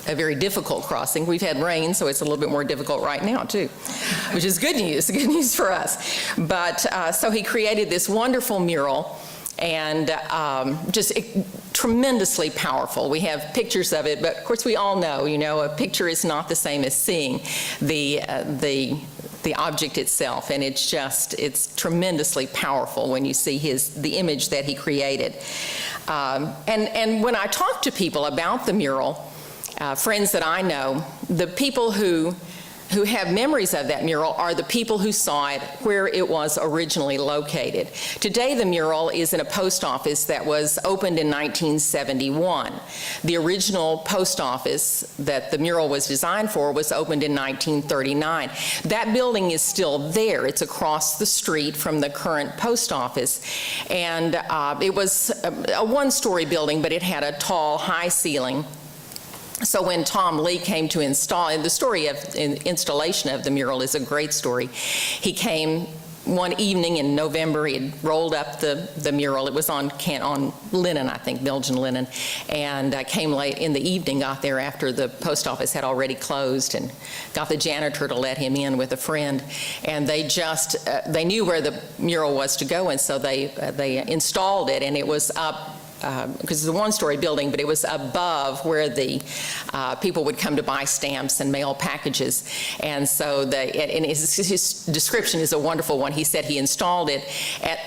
a very difficult crossing. We've had rain, so it's a little bit more difficult right now, too, which is good news for us. But so he created this wonderful mural, and just tremendously powerful. We have pictures of it, but of course we all know, a picture is not the same as seeing the object itself, and it's tremendously powerful when you see the image that he created. And when I talk to people about the mural, friends that I know, the people who have memories of that mural are the people who saw it where it was originally located. Today, the mural is in a post office that was opened in 1971. The original post office that the mural was designed for was opened in 1939. That building is still there. It's across the street from the current post office. And it was a one-story building, but it had a tall, high ceiling. So when Tom Lea came to install, and the story of installation of the mural is a great story. He came one evening in November. He had rolled up the mural. It was on linen, I think, Belgian linen, and came late in the evening, got there after the post office had already closed, and got the janitor to let him in with a friend. And they they knew where the mural was to go, and so they installed it, and it was up, because it's a one-story building, but it was above where the people would come to buy stamps and mail packages. And so and his description is a wonderful one. He said he installed it at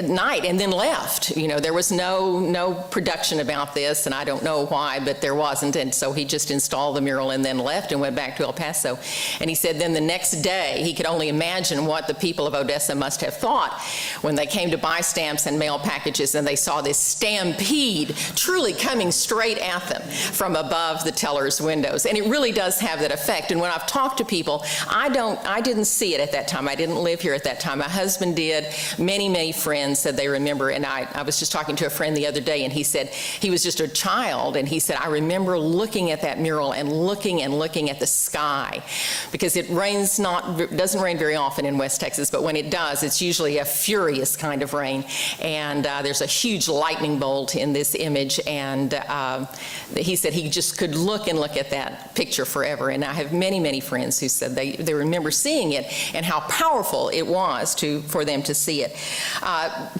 night and then left. There was no production about this, and I don't know why, but there wasn't. And so he just installed the mural and then left and went back to El Paso. And he said then the next day he could only imagine what the people of Odessa must have thought when they came to buy stamps and mail packages and they saw this stampede truly coming straight at them from above the teller's windows. And it really does have that effect. And when I've talked to people, I didn't see it at that time. I didn't live here at that time. My husband did. Many friends said they remember, and I was just talking to a friend the other day, and he said he was just a child, and he said, I remember looking at that mural and looking at the sky, because it doesn't rain very often in West Texas, but when it does, it's usually a furious kind of rain, and there's a huge lightning bolt in this image, and he said he just could look at that picture forever. And I have many friends who said they remember seeing it and how powerful it was for them to see it.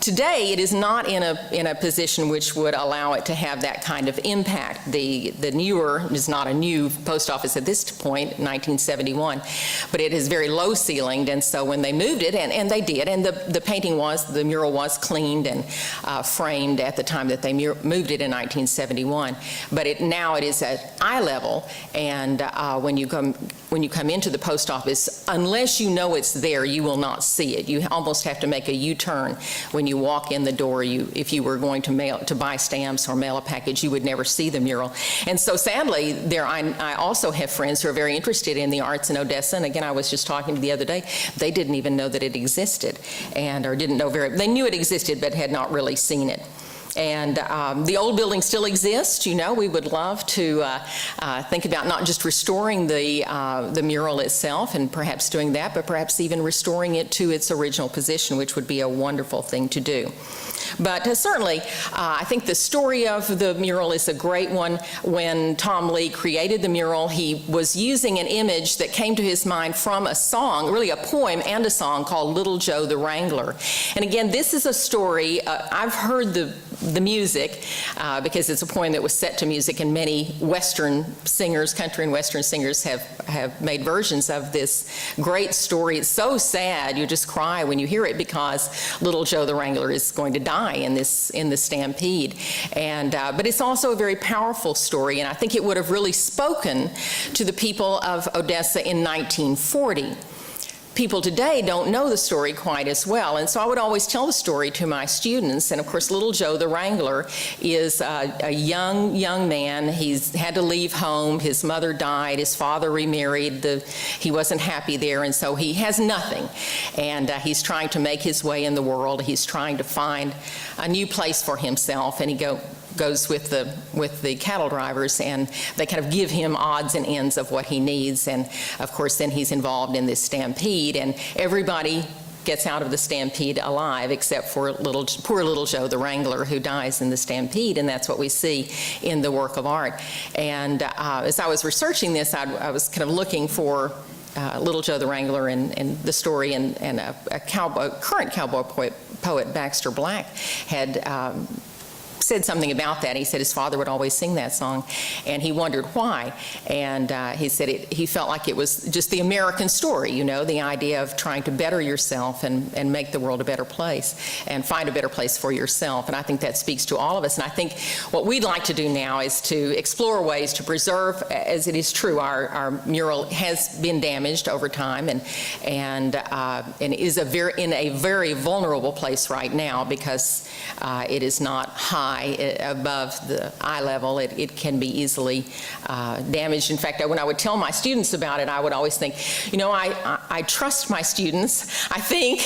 Today, it is not in a position which would allow it to have that kind of impact. The newer is not a new post office at this point, 1971, but it is very low ceilinged, and so when they moved it, and they did, and the mural was cleaned and framed at the time that they moved it in 1971, but now it is at eye level, and when you come into the post office, unless you know it's there, you will not see it. You almost have to make a U-turn when you walk in the door. If you were going to buy stamps or mail a package, you would never see the mural. And so sadly, I also have friends who are very interested in the arts in Odessa, and again, I was just talking the other day, they didn't even know that it existed, or didn't know they knew it existed, but had not really seen it. And the old building still exists. We would love to think about not just restoring the mural itself and perhaps doing that, but perhaps even restoring it to its original position, which would be a wonderful thing to do. But certainly, I think the story of the mural is a great one. When Tom Lea created the mural, he was using an image that came to his mind from a song, really a poem and a song called Little Joe the Wrangler. And again, this is a story, I've heard the music, because it's a poem that was set to music, and many Western singers, country and Western singers have made versions of this great story. It's so sad, you just cry when you hear it, because little Joe the Wrangler is going to die die in the Stampede. But it's also a very powerful story, and I think it would have really spoken to the people of Odessa in 1940. People today don't know the story quite as well, and so I would always tell the story to my students. And of course, little Joe the Wrangler is a young man. He's had to leave home. His mother died. His father remarried. He wasn't happy there, and so he has nothing. And he's trying to make his way in the world. He's trying to find a new place for himself, and he goes with the cattle drivers, and they kind of give him odds and ends of what he needs. And of course, then he's involved in this stampede, and everybody gets out of the stampede alive except for poor little Joe the Wrangler, who dies in the stampede, and that's what we see in the work of art. And as I was researching this, I was kind of looking for Little Joe the Wrangler and the story, and a current cowboy poet, Baxter Black, had said something about that. He said his father would always sing that song, and he wondered why. And he said he felt like it was just the American story, you know, the idea of trying to better yourself and make the world a better place and find a better place for yourself. And I think that speaks to all of us. And I think what we'd like to do now is to explore ways to preserve, as it is true, our mural has been damaged over time and is in a very vulnerable place right now, because it is not high above the eye level. It can be easily damaged. In fact, when I would tell my students about it, I would always think, you know, I trust my students, I think,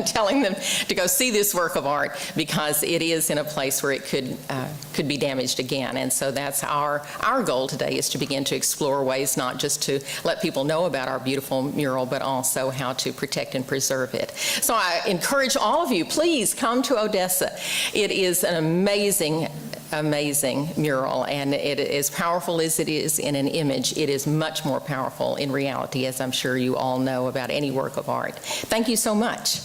telling them to go see this work of art, because it is in a place where it could be damaged again. And so that's our goal today, is to begin to explore ways not just to let people know about our beautiful mural, but also how to protect and preserve it. So I encourage all of you, please come to Odessa. It is an amazing mural, and it, as powerful as it is in an image, it is much more powerful in reality, as I'm sure you all know about any work of art. Thank you so much.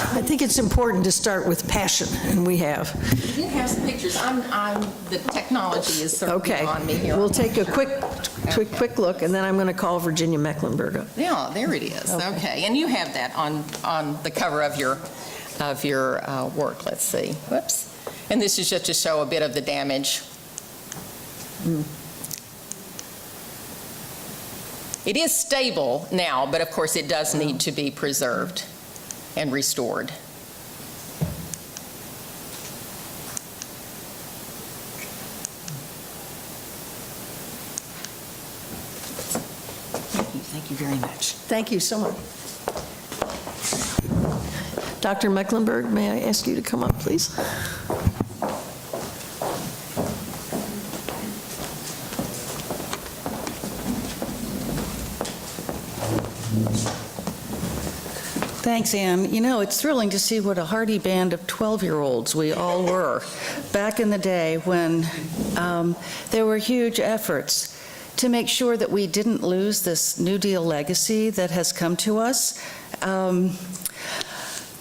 I think it's important to start with passion, and we have. We did have some pictures. The technology is sort of Okay. on me here. We'll take a quick look, and then I'm going to call Virginia Mecklenburg up. Yeah, there it is. Okay. And you have that on the cover of your work. Let's see. Whoops. And this is just to show a bit of the damage. It is stable now, but of course it does need to be preserved and restored. Thank you very much. Thank you so much. Dr. Mecklenburg, may I ask you to come up, please? Thanks, Ann. You know, it's thrilling to see what a hardy band of 12-year-olds we all were back in the day when there were huge efforts to make sure that we didn't lose this New Deal legacy that has come to us.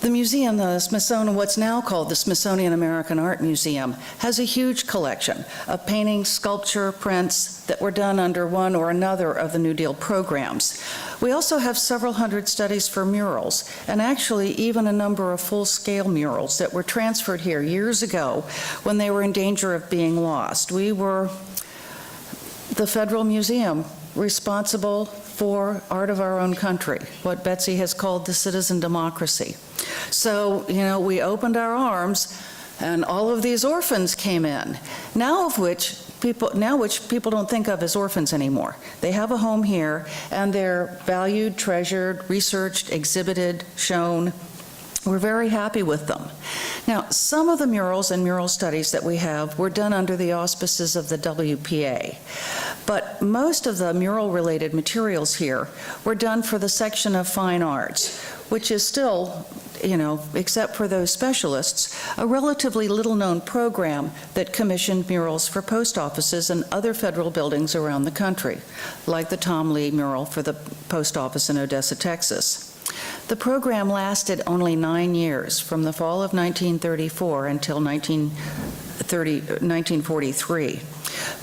The museum, the Smithsonian, what's now called the Smithsonian American Art Museum, has a huge collection of paintings, sculpture, prints that were done under one or another of the New Deal programs. We also have several hundred studies for murals, and actually even a number of full-scale murals that were transferred here years ago when they were in danger of being lost. We were the Federal Museum responsible for art of our own country, what Betsy has called the citizen democracy. So, you know, we opened our arms and all of these orphans came in, now which people don't think of as orphans anymore. They have a home here and they're valued, treasured, researched, exhibited, shown. We're very happy with them. Now, some of the murals and mural studies that we have were done under the auspices of the WPA, but most of the mural-related materials here were done for the section of fine arts, which is still, you know, except for those specialists, a relatively little-known program that commissioned murals for post offices and other federal buildings around the country, like the Tom Lea mural for the post office in Odessa, Texas. The program lasted only 9 years, from the fall of 1934 until 1943.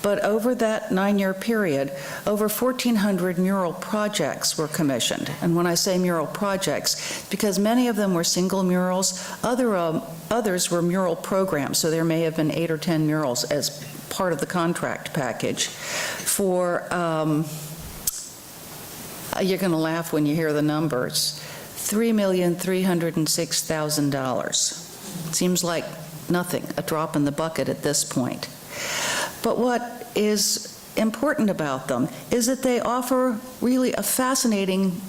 But over that 9-year period, over 1,400 mural projects were commissioned. And when I say mural projects, because many of them were single murals, others were mural programs, so there may have been 8 or 10 murals as part of the contract package for, you're going to laugh when you hear the numbers, $3,306,000. Seems like nothing, a drop in the bucket at this point. But what is important about them is that they offer really a fascinating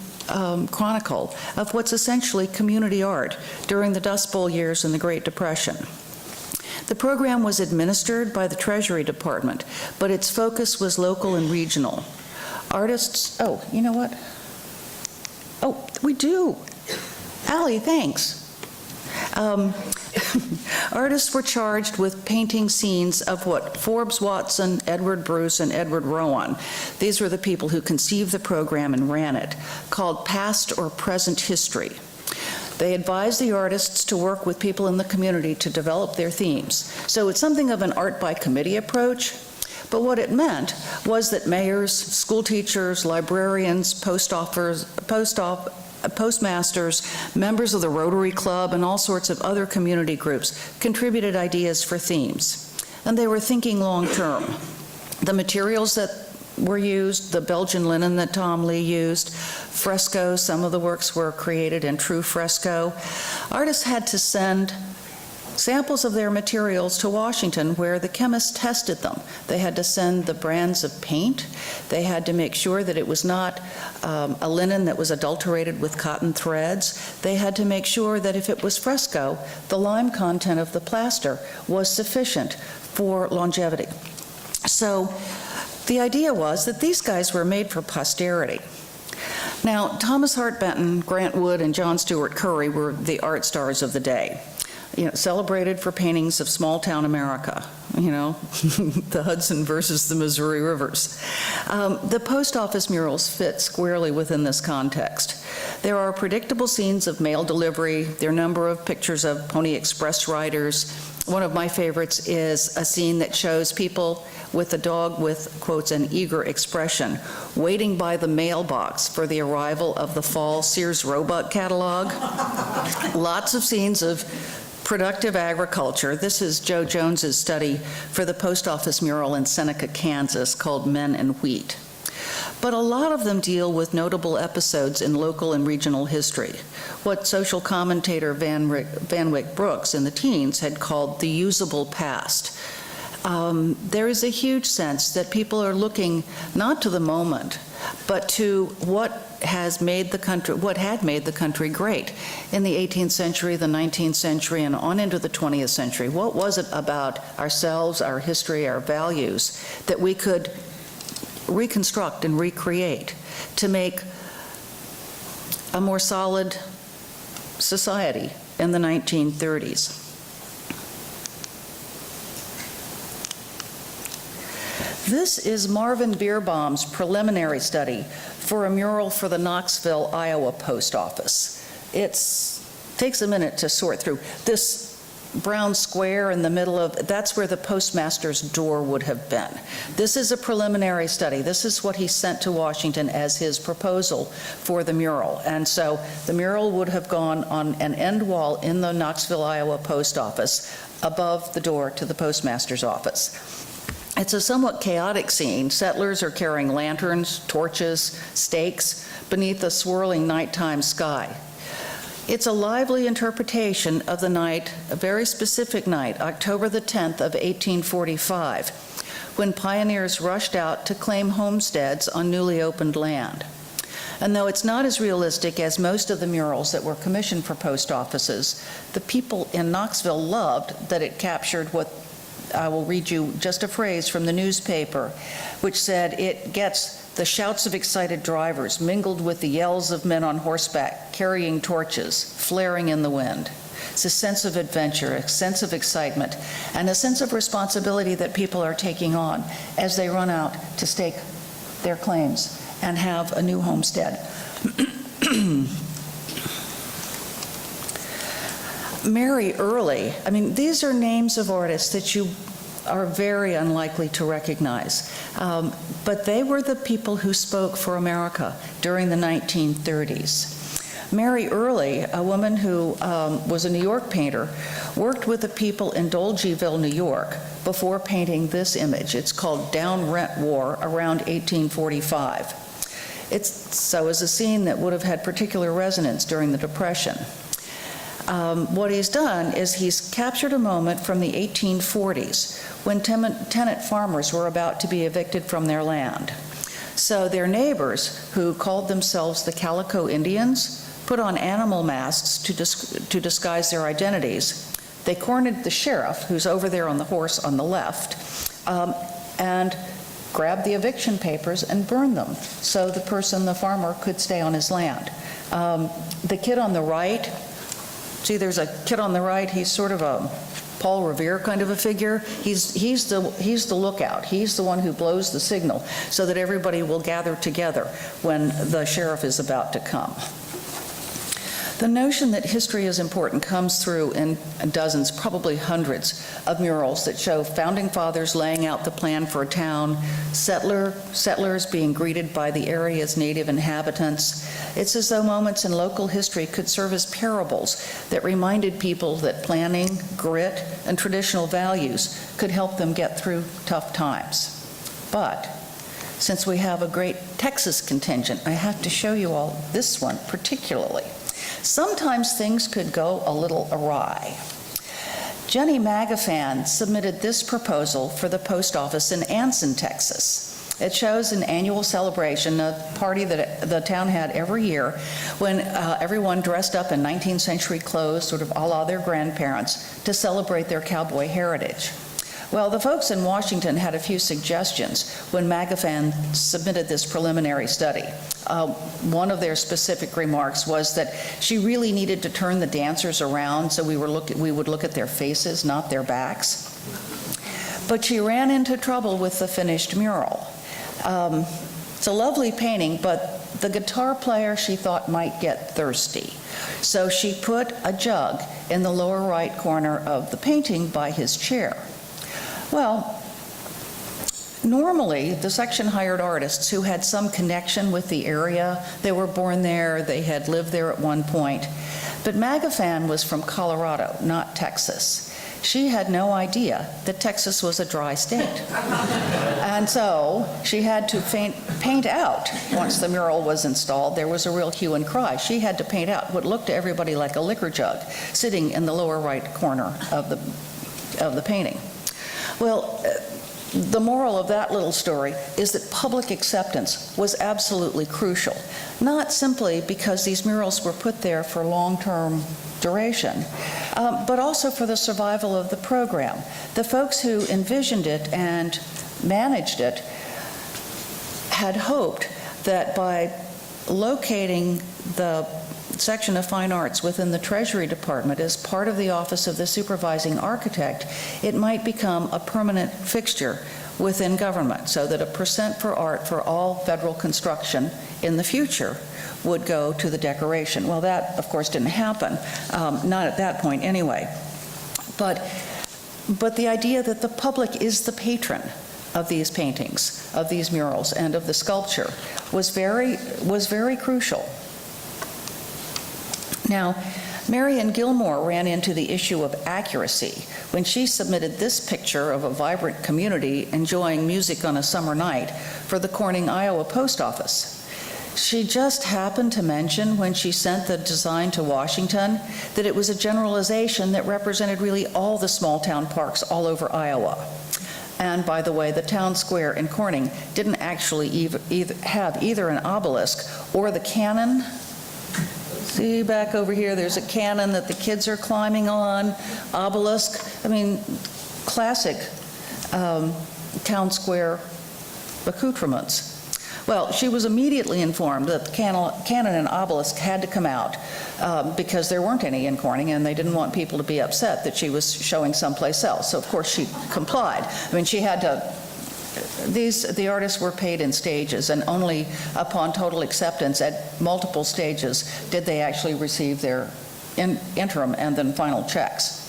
chronicle of what's essentially community art during the Dust Bowl years and the Great Depression. The program was administered by the Treasury Department, but its focus was local and regional. Artists, oh, you know what? Oh, we do. Allie, thanks. Artists were charged with painting scenes of what Forbes Watson, Edward Bruce, and Edward Rowan, these were the people who conceived the program and ran it, called past or present history. They advised the artists to work with people in the community to develop their themes. So it's something of an art by committee approach, but what it meant was that mayors, school teachers, librarians, postmasters, members of the Rotary Club, and all sorts of other community groups contributed ideas for themes. And they were thinking long-term. The materials that were used, the Belgian linen that Tom Lea used, fresco, some of the works were created in true fresco. Artists had to send samples of their materials to Washington where the chemists tested them. They had to send the brands of paint. They had to make sure that it was not a linen that was adulterated with cotton threads. They had to make sure that if it was fresco, the lime content of the plaster was sufficient for longevity. So the idea was that these guys were made for posterity. Now, Thomas Hart Benton, Grant Wood, and John Stewart Curry were the art stars of the day. Celebrated for paintings of small-town America, the Hudson versus the Missouri rivers. The post office murals fit squarely within this context. There are predictable scenes of mail delivery. There are a number of pictures of Pony Express riders. One of my favorites is a scene that shows people with a dog with, quotes, an eager expression, waiting by the mailbox for the arrival of the fall Sears Roebuck catalog. Lots of scenes of productive agriculture. This is Joe Jones's study for the post office mural in Seneca, Kansas, called Men and Wheat. But a lot of them deal with notable episodes in local and regional history, what social commentator Van Wyck Brooks in the teens had called the usable past. There is a huge sense that people are looking not to the moment, but to what had made the country great in the 18th century, the 19th century, and on into the 20th century. What was it about ourselves, our history, our values that we could reconstruct and recreate to make a more solid society in the 1930s? This is Marvin Bierbaum's preliminary study for a mural for the Knoxville, Iowa post office. It takes a minute to sort through. This brown square in the middle of, that's where the postmaster's door would have been. This is a preliminary study. This is what he sent to Washington as his proposal for the mural. And so the mural would have gone on an end wall in the Knoxville, Iowa post office above the door to the postmaster's office. It's a somewhat chaotic scene. Settlers are carrying lanterns, torches, stakes beneath a swirling nighttime sky. It's a lively interpretation of the night, a very specific night, October the 10th of 1845, when pioneers rushed out to claim homesteads on newly opened land. And though it's not as realistic as most of the murals that were commissioned for post offices, the people in Knoxville loved that it captured what I will read you just a phrase from the newspaper, which said, "It gets the shouts of excited drivers mingled with the yells of men on horseback carrying torches, flaring in the wind." It's a sense of adventure, a sense of excitement, and a sense of responsibility that people are taking on as they run out to stake their claims and have a new homestead. Mary Early, I mean, these are names of artists that you are very unlikely to recognize. But they were the people who spoke for America during the 1930s. Mary Early, a woman who was a New York painter, worked with the people in Dolgeville, New York, before painting this image. It's called Down Rent War, around 1845. So is a scene that would have had particular resonance during the Depression. What he's done is he's captured a moment from the 1840s when tenant farmers were about to be evicted from their land. So their neighbors, who called themselves the Calico Indians, put on animal masks to disguise their identities. They cornered the sheriff, who's over there on the horse on the left, and grabbed the eviction papers and burned them so the farmer, could stay on his land. The kid on the right, see, there's a kid on the right, he's sort of a Paul Revere kind of a figure. He's the lookout. He's the one who blows the signal so that everybody will gather together when the sheriff is about to come. The notion that history is important comes through in dozens, probably hundreds, of murals that show founding fathers laying out the plan for a town, settlers being greeted by the area's native inhabitants. It's as though moments in local history could serve as parables that reminded people that planning, grit, and traditional values could help them get through tough times. But since we have a great Texas contingent, I have to show you all this one particularly. Sometimes things could go a little awry. Jenny Magafan submitted this proposal for the post office in Anson, Texas. It shows an annual celebration, a party that the town had every year when everyone dressed up in 19th century clothes, sort of a la their grandparents, to celebrate their cowboy heritage. Well, the folks in Washington had a few suggestions when Magafan submitted this preliminary study. One of their specific remarks was that she really needed to turn the dancers around so we would look at their faces, not their backs. But she ran into trouble with the finished mural. It's a lovely painting, but the guitar player she thought might get thirsty. So she put a jug in the lower right corner of the painting by his chair. Well, normally, the section hired artists who had some connection with the area. They were born there, they had lived there at one point. But Magafan was from Colorado, not Texas. She had no idea that Texas was a dry state. And so she had to paint out, once the mural was installed, there was a real hue and cry. She had to paint out what looked to everybody like a liquor jug sitting in the lower right corner of the painting. Well, the moral of that little story is that public acceptance was absolutely crucial, not simply because these murals were put there for long-term duration, but also for the survival of the program. The folks who envisioned it and managed it had hoped that by locating the section of fine arts within the Treasury Department as part of the office of the supervising architect, it might become a permanent fixture within government, so that a percent for art for all federal construction in the future would go to the decoration. Well, that, of course, didn't happen, not at that point anyway. But the idea that the public is the patron of these paintings, of these murals, and of the sculpture was very crucial. Now, Marion Gilmore ran into the issue of accuracy when she submitted this picture of a vibrant community enjoying music on a summer night for the Corning, Iowa post office. She just happened to mention when she sent the design to Washington that it was a generalization that represented really all the small town parks all over Iowa. And by the way, the town square in Corning didn't actually have either an obelisk or the cannon. See back over here, there's a cannon that the kids are climbing on, obelisk. I mean, classic town square accoutrements. Well, she was immediately informed that the cannon and obelisk had to come out because there weren't any in Corning, and they didn't want people to be upset that she was showing someplace else. So, of course, she complied. I mean, she had to. The artists were paid in stages, and only upon total acceptance at multiple stages did they actually receive their interim and then final checks.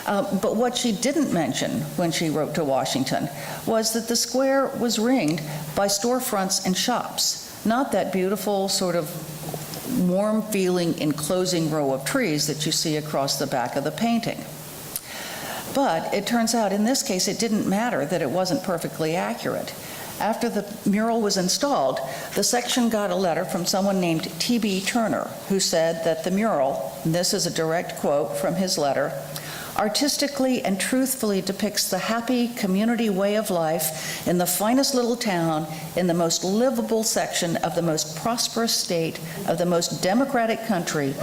But what she didn't mention when she wrote to Washington was that the square was ringed by storefronts and shops, not that beautiful sort of warm-feeling enclosing row of trees that you see across the back of the painting. But it turns out in this case it didn't matter that it wasn't perfectly accurate. After the mural was installed, the section got a letter from someone named T.B. Turner, who said that the mural, and this is a direct quote from his letter, artistically and truthfully depicts the happy community way of life in the finest little town, in the most livable section of the most prosperous state, of the most democratic country,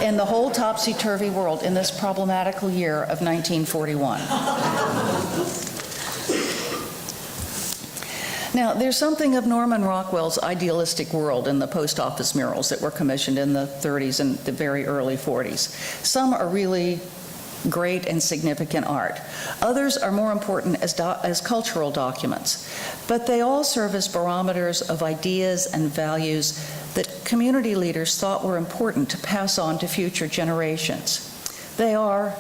in the whole topsy-turvy world in this problematical year of 1941. Now, there's something of Norman Rockwell's idealistic world in the post office murals that were commissioned in the 30s and the very early 40s. Some are really great and significant art. Others are more important as cultural documents, but they all serve as barometers of ideas and values that community leaders thought were important to pass on to future generations. They are,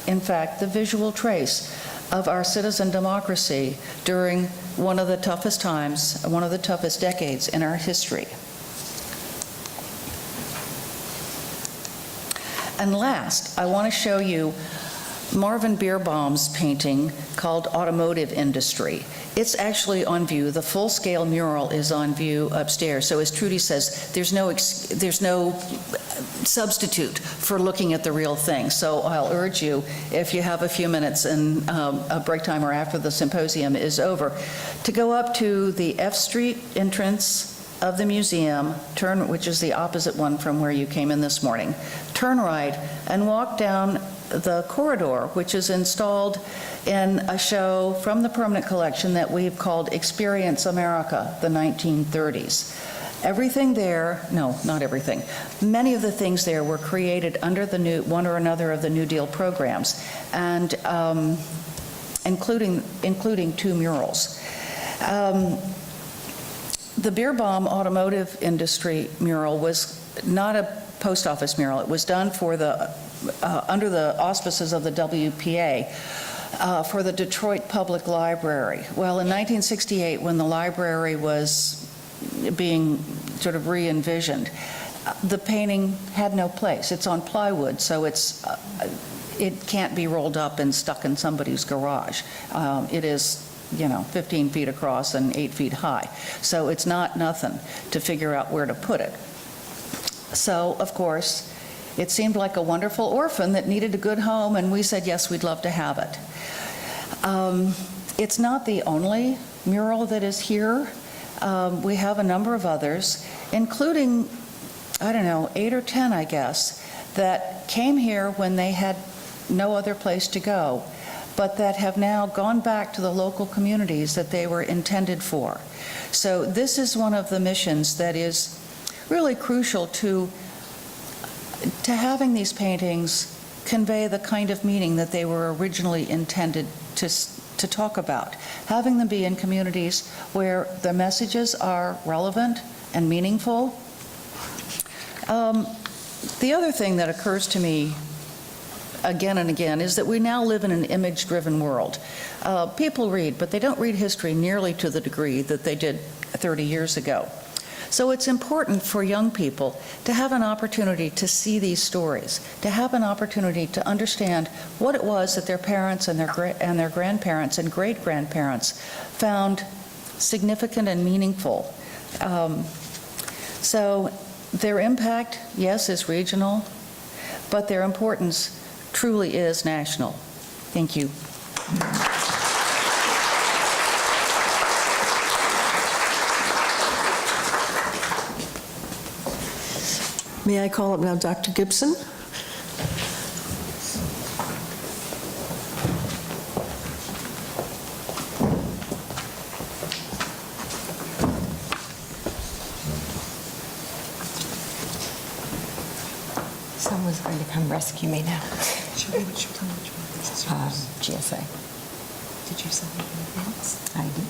in fact, the visual trace of our citizen democracy during one of the toughest times, one of the toughest decades in our history. And last, I want to show you Marvin Bierbaum's painting called Automotive Industry. It's actually on view. The full-scale mural is on view upstairs. So as Trudy says, there's no substitute for looking at the real thing. So I'll urge you, if you have a few minutes in a break time or after the symposium is over, to go up to the F Street entrance of the museum, which is the opposite one from where you came in this morning, turn right and walk down the corridor, which is installed in a show from the permanent collection that we've called Experience America, the 1930s. Everything there, no, not everything, many of the things there were created under the one or another of the New Deal programs, and including 2 murals. The Bierbaum Automotive Industry mural was not a post office mural. It was done for under the auspices of the WPA for the Detroit Public Library. Well, in 1968, when the library was being sort of re-envisioned, the painting had no place. It's on plywood, so it can't be rolled up and stuck in somebody's garage. It is 15 feet across and 8 feet high. So it's not nothing to figure out where to put it. So, of course, it seemed like a wonderful orphan that needed a good home, and we said, yes, we'd love to have it. It's not the only mural that is here. We have a number of others, including, 8 or 10, I guess, that came here when they had no other place to go, but that have now gone back to the local communities that they were intended for. So this is one of the missions that is really crucial to having these paintings convey the kind of meaning that they were originally intended to talk about, having them be in communities where the messages are relevant and meaningful. The other thing that occurs to me again and again is that we now live in an image-driven world. People read, but they don't read history nearly to the degree that they did 30 years ago. So it's important for young people to have an opportunity to see these stories, to have an opportunity to understand what it was that their parents and their grandparents and great-grandparents found significant and meaningful. So their impact, yes, is regional, but their importance truly is national. Thank you. May I call up now Dr. Gibson? Someone's going to come rescue me now. GSA. Did you send me in advance? I did.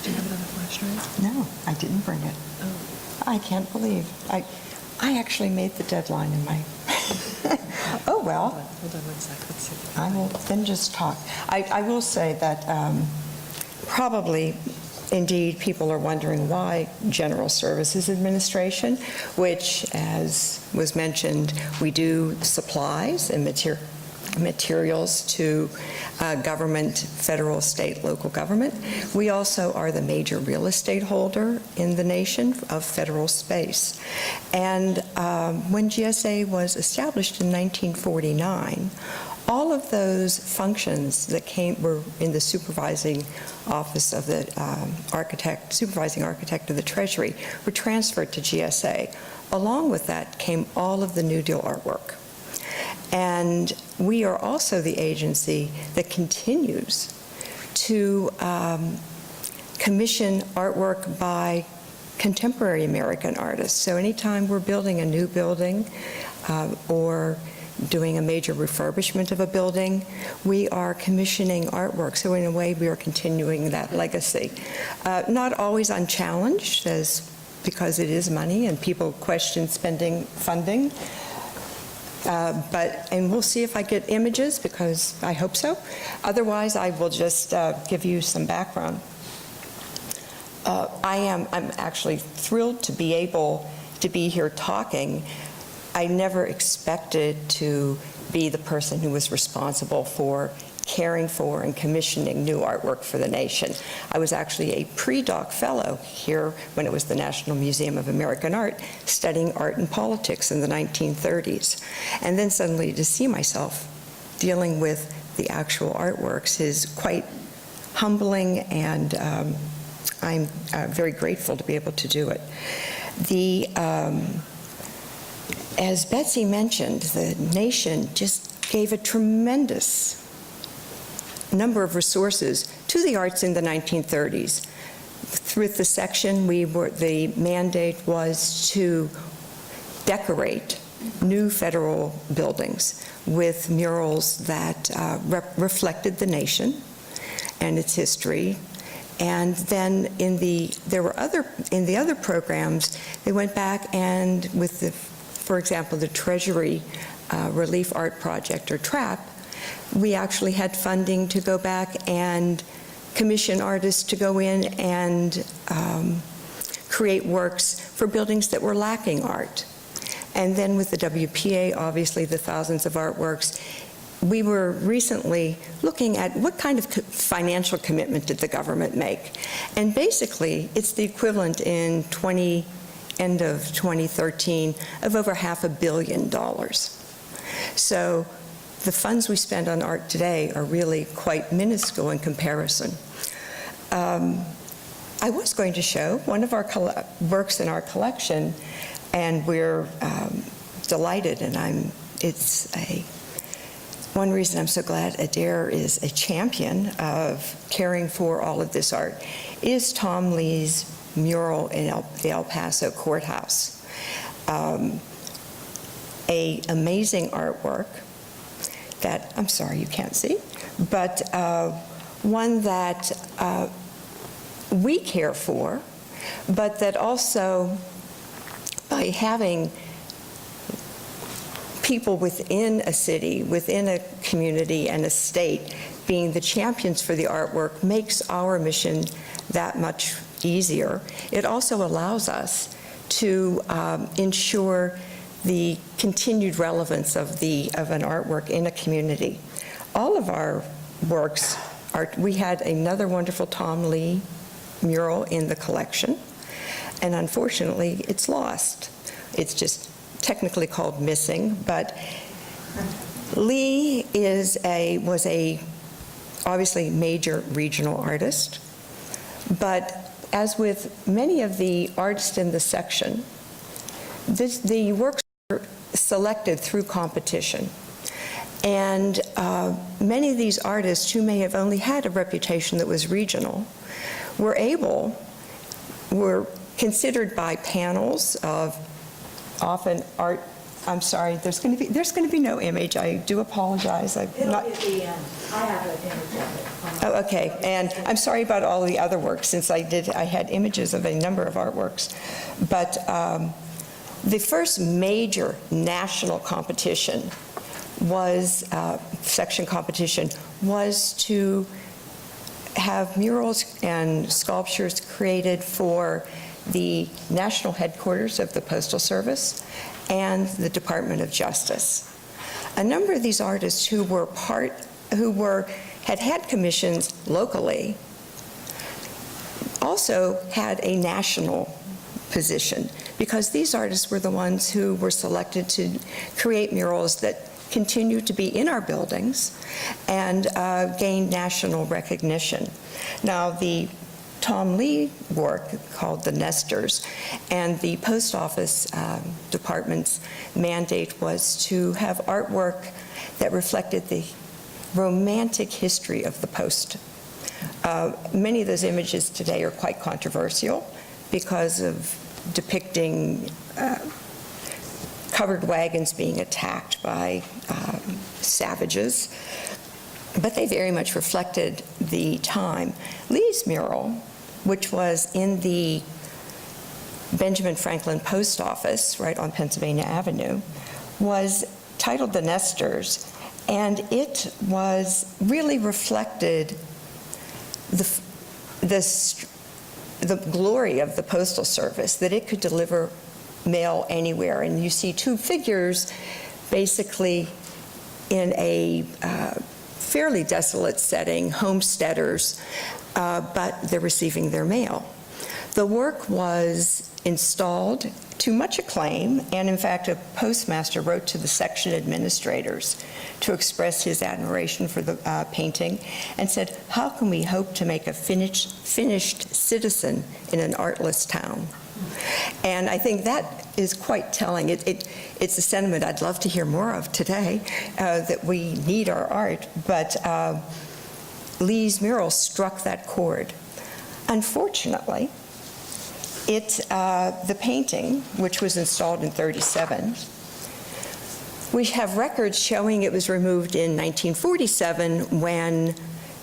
Do you have another flash drive? No, I didn't bring it. I can't believe. I actually made the deadline in my... Oh, well. Hold on one sec. Let's see. I will then just talk. I will say that probably, indeed, people are wondering why General Services Administration, which, as was mentioned, we do supplies and materials to government, federal, state, local government. We also are the major real estate holder in the nation of federal space. And when GSA was established in 1949, all of those functions that were in the supervising office of the supervising architect of the Treasury were transferred to GSA. Along with that came all of the New Deal artwork. And we are also the agency that continues to commission artwork by contemporary American artists. So anytime we're building a new building or doing a major refurbishment of a building, we are commissioning artwork. So in a way, we are continuing that legacy. Not always unchallenged, because it is money and people question spending funding. And we'll see if I get images, because I hope so. Otherwise, I will just give you some background. I'm actually thrilled to be able to be here talking. I never expected to be the person who was responsible for caring for and commissioning new artwork for the nation. I was actually a pre-doc fellow here when it was the National Museum of American Art, studying art and politics in the 1930s. And then suddenly to see myself dealing with the actual artworks is quite humbling, and I'm very grateful to be able to do it. As Betsy mentioned, the nation just gave a tremendous number of resources to the arts in the 1930s. Through the section, the mandate was to decorate new federal buildings with murals that reflected the nation and its history. And then in the other programs, they went back and for example, the Treasury Relief Art Project, or TRAP, we actually had funding to go back and commission artists to go in and create works for buildings that were lacking art. And then with the WPA, obviously the thousands of artworks, we were recently looking at what kind of financial commitment did the government make. And basically, it's the equivalent in end of 2013 of over $500 million. So the funds we spend on art today are really quite minuscule in comparison. I was going to show one of our works in our collection, and we're delighted, and one reason I'm so glad Adair is a champion of caring for all of this art is Tom Lea's mural in the El Paso courthouse. A amazing artwork that, I'm sorry you can't see, but one that we care for, but that also, by having people within a city, within a community and a state being the champions for the artwork, makes our mission that much easier. It also allows us to ensure the continued relevance of an artwork in a community. All of our works we had another wonderful Tom Lea mural in the collection, and unfortunately it's lost. It's just technically called missing, but Lee was a obviously major regional artist, but as with many of the artists in the section, the works were selected through competition. And many of these artists who may have only had a reputation that was regional were considered by panels of often art I'm sorry, there's going to be no image. I do apologize. It'll be at the end. I have an image of it. Oh, okay. And I'm sorry about all the other work, since I had images of a number of artworks. But the first major national competition was, section competition, was to have murals and sculptures created for the national headquarters of the Postal Service and the Department of Justice. A number of these artists who had commissions locally also had a national position, because these artists were the ones who were selected to create murals that continue to be in our buildings and gain national recognition. Now, the Tom Lea work, called The Nesters, and the Post Office Department's mandate was to have artwork that reflected the romantic history of the post. Many of those images today are quite controversial because of depicting covered wagons being attacked by savages, but they very much reflected the time. Lee's mural, which was in the Benjamin Franklin Post Office right on Pennsylvania Avenue, was titled The Nesters, and it really reflected the glory of the Postal Service, that it could deliver mail anywhere. And you see two figures basically in a fairly desolate setting, homesteaders, but they're receiving their mail. The work was installed to much acclaim, and in fact, a postmaster wrote to the section administrators to express his admiration for the painting and said, "How can we hope to make a finished citizen in an artless town?" And I think that is quite telling. It's a sentiment I'd love to hear more of today, that we need our art, but Lee's mural struck that chord. Unfortunately, the painting, which was installed in '37, we have records showing it was removed in 1947 when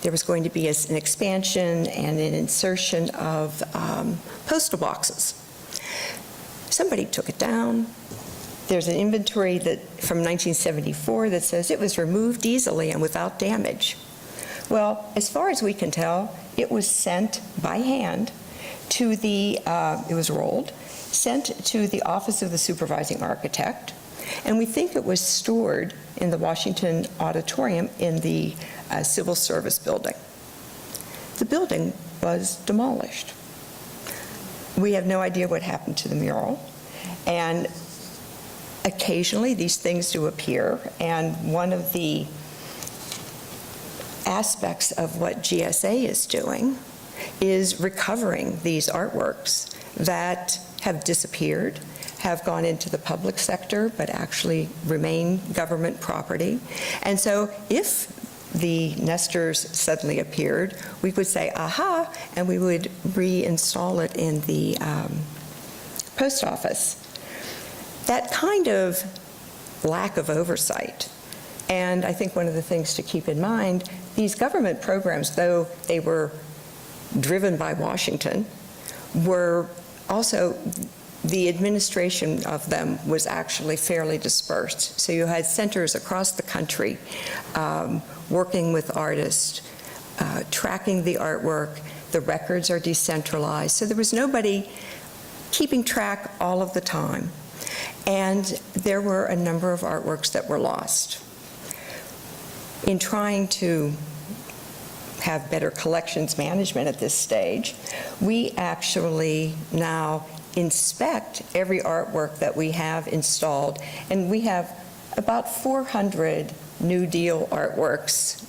there was going to be an expansion and an insertion of postal boxes. Somebody took it down. There's an inventory from 1974 that says it was removed easily and without damage. Well, as far as we can tell, it was sent by hand to it was rolled, sent to the Office of the Supervising Architect, and we think it was stored in the Washington Auditorium in the Civil Service building. The building was demolished. We have no idea what happened to the mural, and occasionally these things do appear, and one of the aspects of what GSA is doing is recovering these artworks that have disappeared, have gone into the public sector, but actually remain government property. And so if the Nesters suddenly appeared, we would say, aha, and we would reinstall it in the post office. That kind of lack of oversight, and I think one of the things to keep in mind, these government programs, though they were driven by Washington, were also, the administration of them was actually fairly dispersed. So you had centers across the country working with artists, tracking the artwork. The records are decentralized. So there was nobody keeping track all of the time. And there were a number of artworks that were lost. In trying to have better collections management at this stage, we actually now inspect every artwork that we have installed, and we have about 400 New Deal artworks,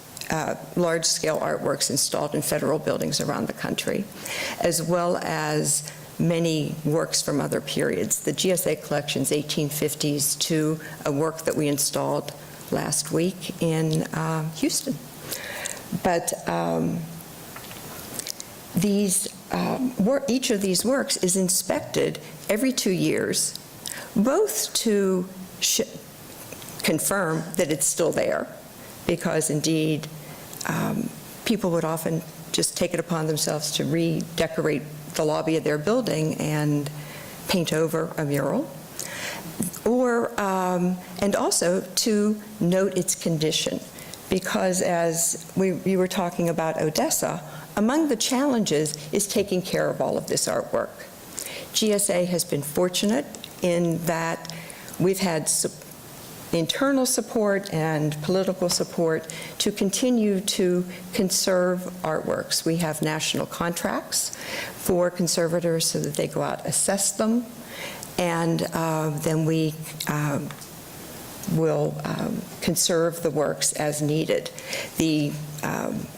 large-scale artworks installed in federal buildings around the country, as well as many works from other periods. The GSA collection's 1850s to a work that we installed last week in Houston. But each of these works is inspected every 2 years, both to confirm that it's still there, because indeed people would often just take it upon themselves to redecorate the lobby of their building and paint over a mural, or and also to note its condition, because as we were talking about Odessa, among the challenges is taking care of all of this artwork. GSA has been fortunate in that we've had internal support and political support to continue to conserve artworks. We have national contracts for conservators so that they go out, assess them, and then we will conserve the works as needed. The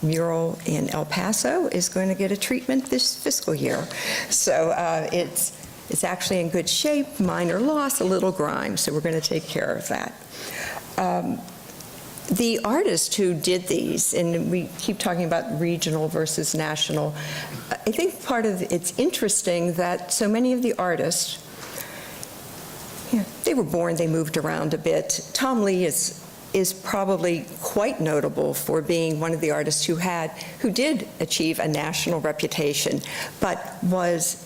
mural in El Paso is going to get a treatment this fiscal year. So it's actually in good shape, minor loss, a little grime, so we're going to take care of that. The artist who did these, and we keep talking about regional versus national, I think part of it's interesting that so many of the artists, they were born, they moved around a bit. Tom Lea is probably quite notable for being one of the artists who did achieve a national reputation, but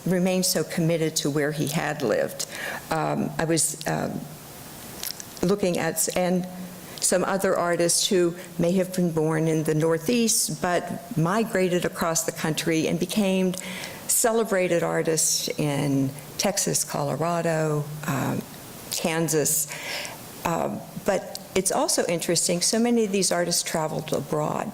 remained so committed to where he had lived. I was looking at some other artists who may have been born in the Northeast, but migrated across the country and became celebrated artists in Texas, Colorado, Kansas. But it's also interesting, so many of these artists traveled abroad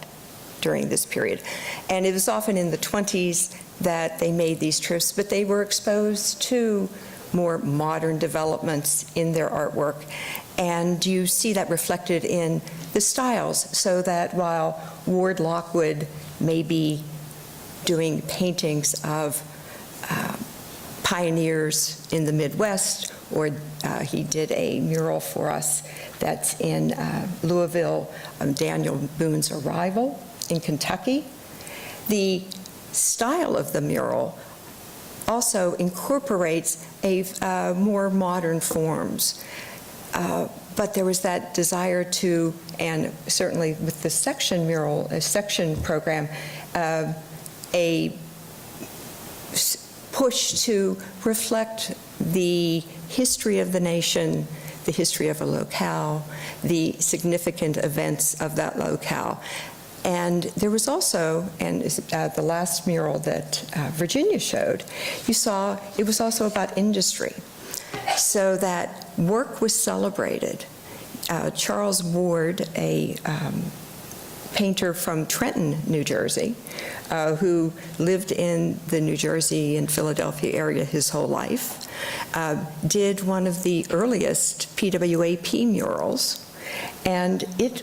during this period. And it was often in the 20s that they made these trips, but they were exposed to more modern developments in their artwork. And you see that reflected in the styles, so that while Ward Lockwood may be doing paintings of pioneers in the Midwest, or he did a mural for us that's in Louisville, Daniel Boone's Arrival in Kentucky. The style of the mural also incorporates more modern forms. But there was that desire to, and certainly with the section mural, a section program, a push to reflect the history of the nation, the history of a locale, the significant events of that locale. And there was also, and the last mural that Virginia showed, you saw it was also about industry, so that work was celebrated. Charles Ward, a painter from Trenton, New Jersey, who lived in the New Jersey and Philadelphia area his whole life, did one of the earliest PWAP murals, and it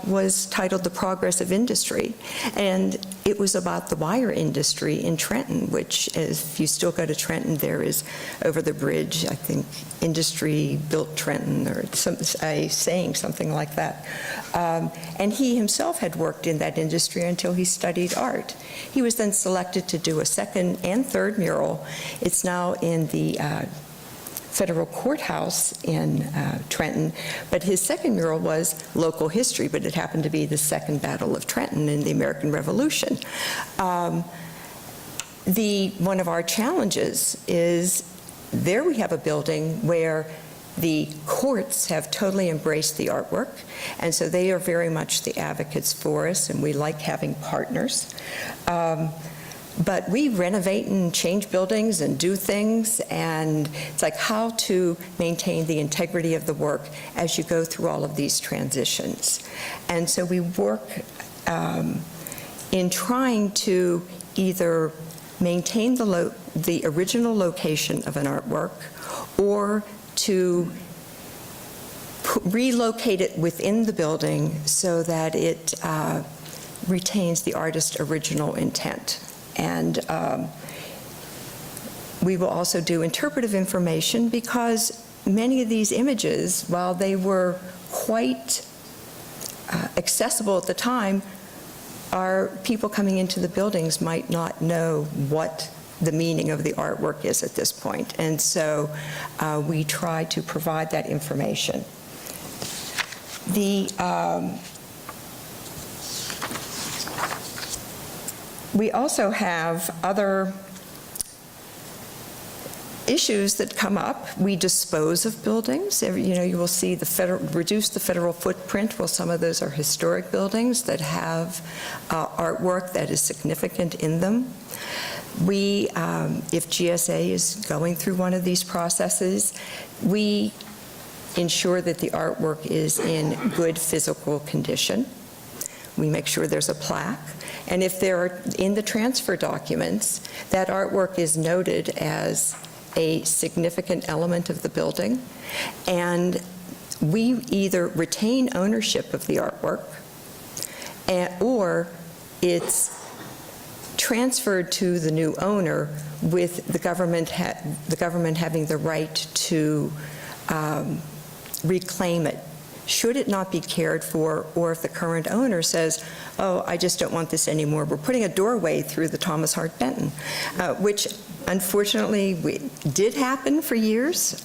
was titled The Progress of Industry, and it was about the wire industry in Trenton, which, if you still go to Trenton, there is over the bridge, I think, Industry Built Trenton, or a saying, something like that. And he himself had worked in that industry until he studied art. He was then selected to do a second and third mural. It's now in the federal courthouse in Trenton, but his second mural was local history, but it happened to be the Second Battle of Trenton in the American Revolution. One of our challenges is there we have a building where the courts have totally embraced the artwork, and so they are very much the advocates for us, and we like having partners. But we renovate and change buildings and do things, and it's like how to maintain the integrity of the work as you go through all of these transitions. And so we work in trying to either maintain the original location of an artwork, or to relocate it within the building so that it retains the artist's original intent. And we will also do interpretive information, because many of these images, while they were quite accessible at the time, our people coming into the buildings might not know what the meaning of the artwork is at this point. And so we try to provide that information. We also have other issues that come up. We dispose of buildings. You will see reduce the federal footprint. Well, some of those are historic buildings that have artwork that is significant in them. We, if GSA is going through one of these processes, we ensure that the artwork is in good physical condition. We make sure there's a plaque. And if there are, in the transfer documents, that artwork is noted as a significant element of the building, and we either retain ownership of the artwork or it's transferred to the new owner with the government having the right to reclaim it, should it not be cared for, or if the current owner says, oh, I just don't want this anymore. We're putting a doorway through the Thomas Hart Benton, which unfortunately did happen for years.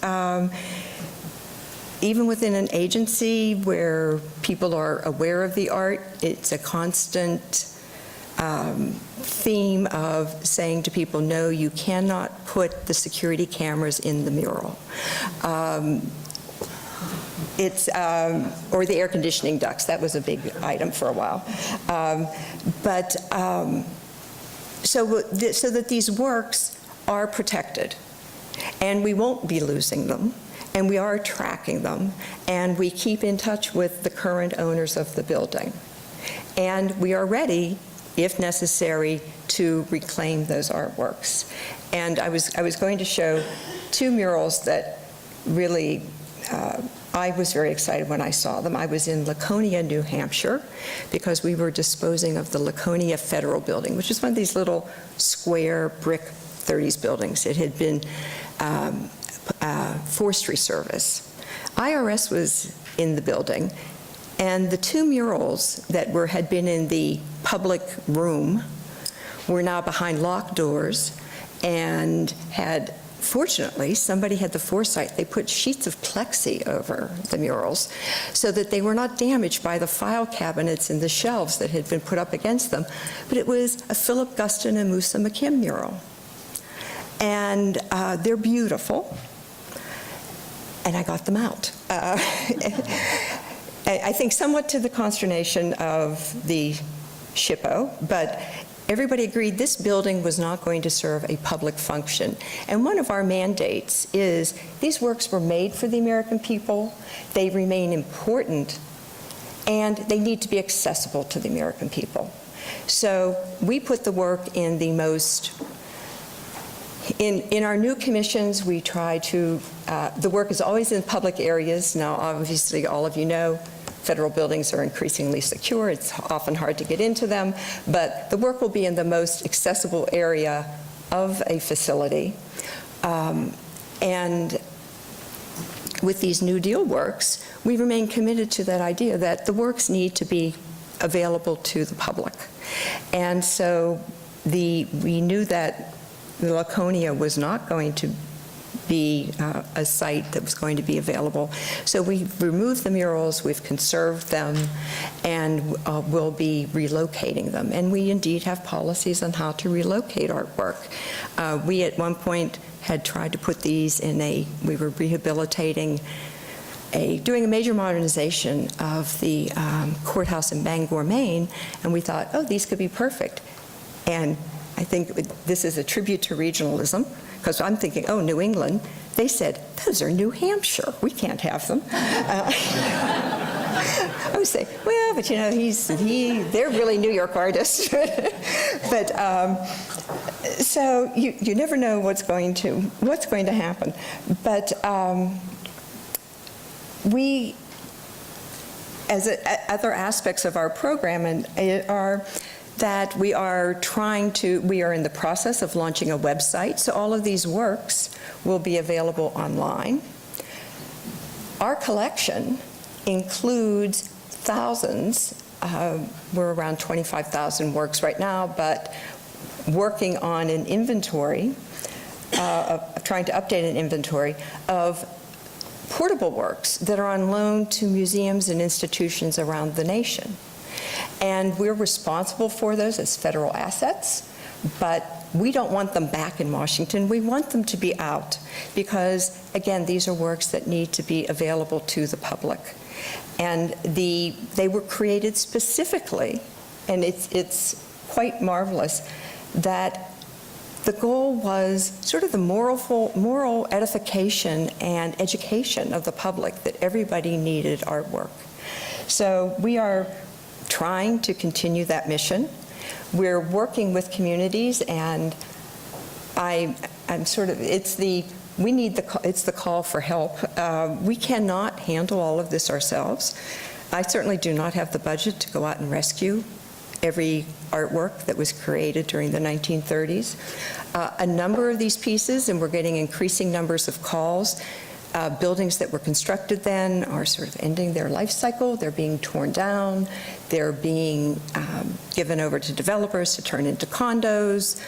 Even within an agency where people are aware of the art, it's a constant theme of saying to people, no, you cannot put the security cameras in the mural. Or the air conditioning ducts. That was a big item for a while. So that these works are protected, and we won't be losing them, and we are tracking them, and we keep in touch with the current owners of the building. And we are ready, if necessary, to reclaim those artworks. And I was going to show two murals that really I was very excited when I saw them. I was in Laconia, New Hampshire, because we were disposing of the Laconia Federal Building, which is one of these little square brick 30s buildings. It had been Forestry Service. IRS was in the building, and the two murals that had been in the public room were now behind locked doors and had, fortunately, somebody had the foresight. They put sheets of plexi over the murals so that they were not damaged by the file cabinets and the shelves that had been put up against them. But it was a Philip Guston and Musa McKim mural. And they're beautiful. And I got them out. I think somewhat to the consternation of the SHPO, but everybody agreed this building was not going to serve a public function. And one of our mandates is these works were made for the American people, they remain important, and they need to be accessible to the American people. So we put the work in the most, in our new commissions, we try to, the work is always in public areas. Now, obviously, all of you know, federal buildings are increasingly secure. It's often hard to get into them, but the work will be in the most accessible area of a facility. And with these New Deal works, we remain committed to that idea that the works need to be available to the public. And so we knew that the Laconia was not going to be a site that was going to be available. So we removed the murals, we've conserved them, and we'll be relocating them. And we indeed have policies on how to relocate artwork. We at one point had tried to put these in we were rehabilitating doing a major modernization of the courthouse in Bangor, Maine, and we thought, oh, these could be perfect. And I think this is a tribute to regionalism, because I'm thinking, oh, New England. They said, those are New Hampshire. We can't have them. I would say, well, but you know, they're really New York artists. But so you never know what's going to happen. But we, as other aspects of our program, are that we are in the process of launching a website, so all of these works will be available online. Our collection includes thousands, we're around 25,000 works right now, but working on an inventory, trying to update an inventory of portable works that are on loan to museums and institutions around the nation. And we're responsible for those as federal assets, but we don't want them back in Washington. We want them to be out because, again, these are works that need to be available to the public. And they were created specifically, and it's quite marvelous, that the goal was sort of the moral edification and education of the public, that everybody needed artwork. So we are trying to continue that mission. We're working with communities, and I'm sort of, it's the call for help. We cannot handle all of this ourselves. I certainly do not have the budget to go out and rescue every artwork that was created during the 1930s. A number of these pieces, and we're getting increasing numbers of calls, buildings that were constructed then are sort of ending their life cycle. They're being torn down. They're being given over to developers to turn into condos.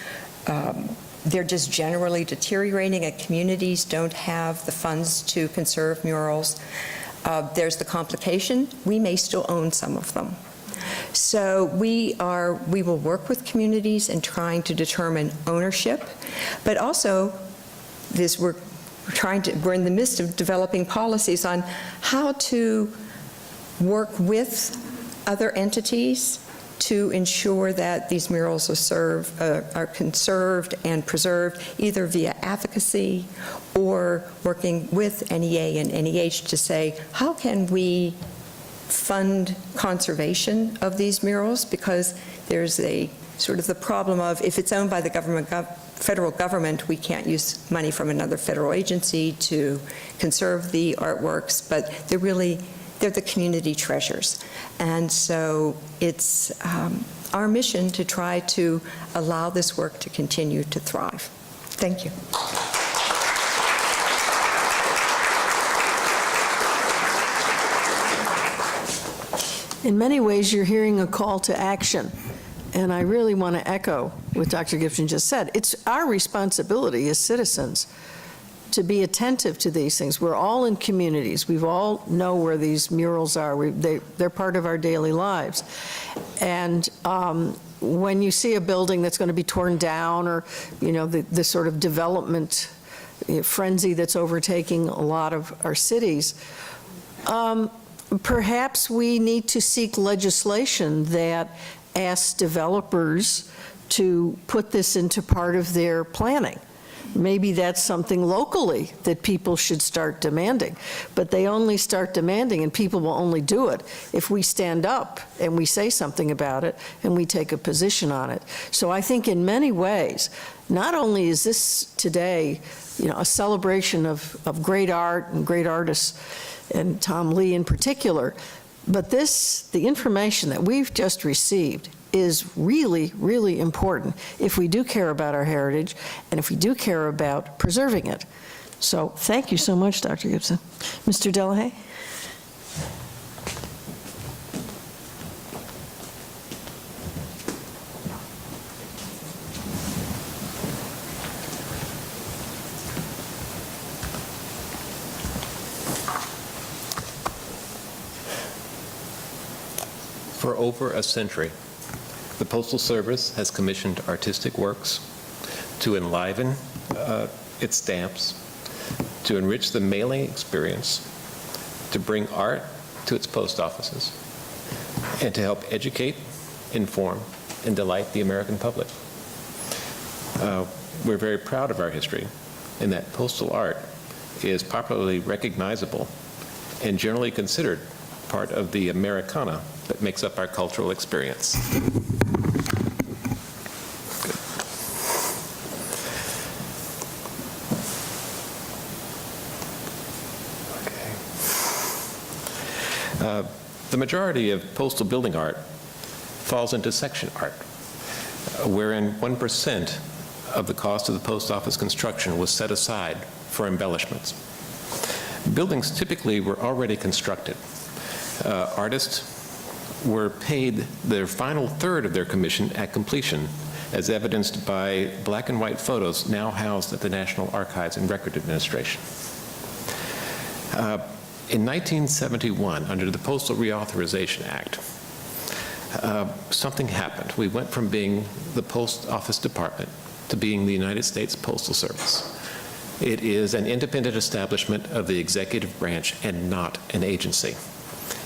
They're just generally deteriorating, and communities don't have the funds to conserve murals. There's the complication. We may still own some of them. So we will work with communities in trying to determine ownership, but also we're in the midst of developing policies on how to work with other entities to ensure that these murals are conserved and preserved, either via advocacy or working with NEA and NEH to say, how can we fund conservation of these murals? Because there's a sort of the problem of, if it's owned by the federal government, we can't use money from another federal agency to conserve the artworks, but they're the community treasures. And so it's our mission to try to allow this work to continue to thrive. Thank you. In many ways, you're hearing a call to action, and I really want to echo what Dr. Gibson just said. It's our responsibility as citizens to be attentive to these things. We're all in communities. We all know where these murals are. They're part of our daily lives. And when you see a building that's going to be torn down, or the sort of development frenzy that's overtaking a lot of our cities, perhaps we need to seek legislation that asks developers to put this into part of their planning. Maybe that's something locally that people should start demanding, but they only start demanding, and people will only do it if we stand up and we say something about it and we take a position on it. So I think in many ways, not only is this today, a celebration of great art and great artists, and Tom Lea in particular, but the information that we've just received is really, really important if we do care about our heritage and if we do care about preserving it. So thank you so much, Dr. Gibson. Mr. Delahaye? For over a century, the Postal Service has commissioned artistic works to enliven its stamps, to enrich the mailing experience, to bring art to its post offices, and to help educate, inform, and delight the American public. We're very proud of our history, in that postal art is popularly recognizable and generally considered part of the Americana that makes up our cultural experience. The majority of postal building art falls into section art, wherein 1% of the cost of the post office construction was set aside for embellishments. Buildings typically were already constructed. Artists were paid their final third of their commission at completion, as evidenced by black and white photos now housed at the National Archives and Record Administration. In 1971, under the Postal Reauthorization Act, something happened. We went from being the Post Office Department to being the United States Postal Service. It is an independent establishment of the executive branch and not an agency.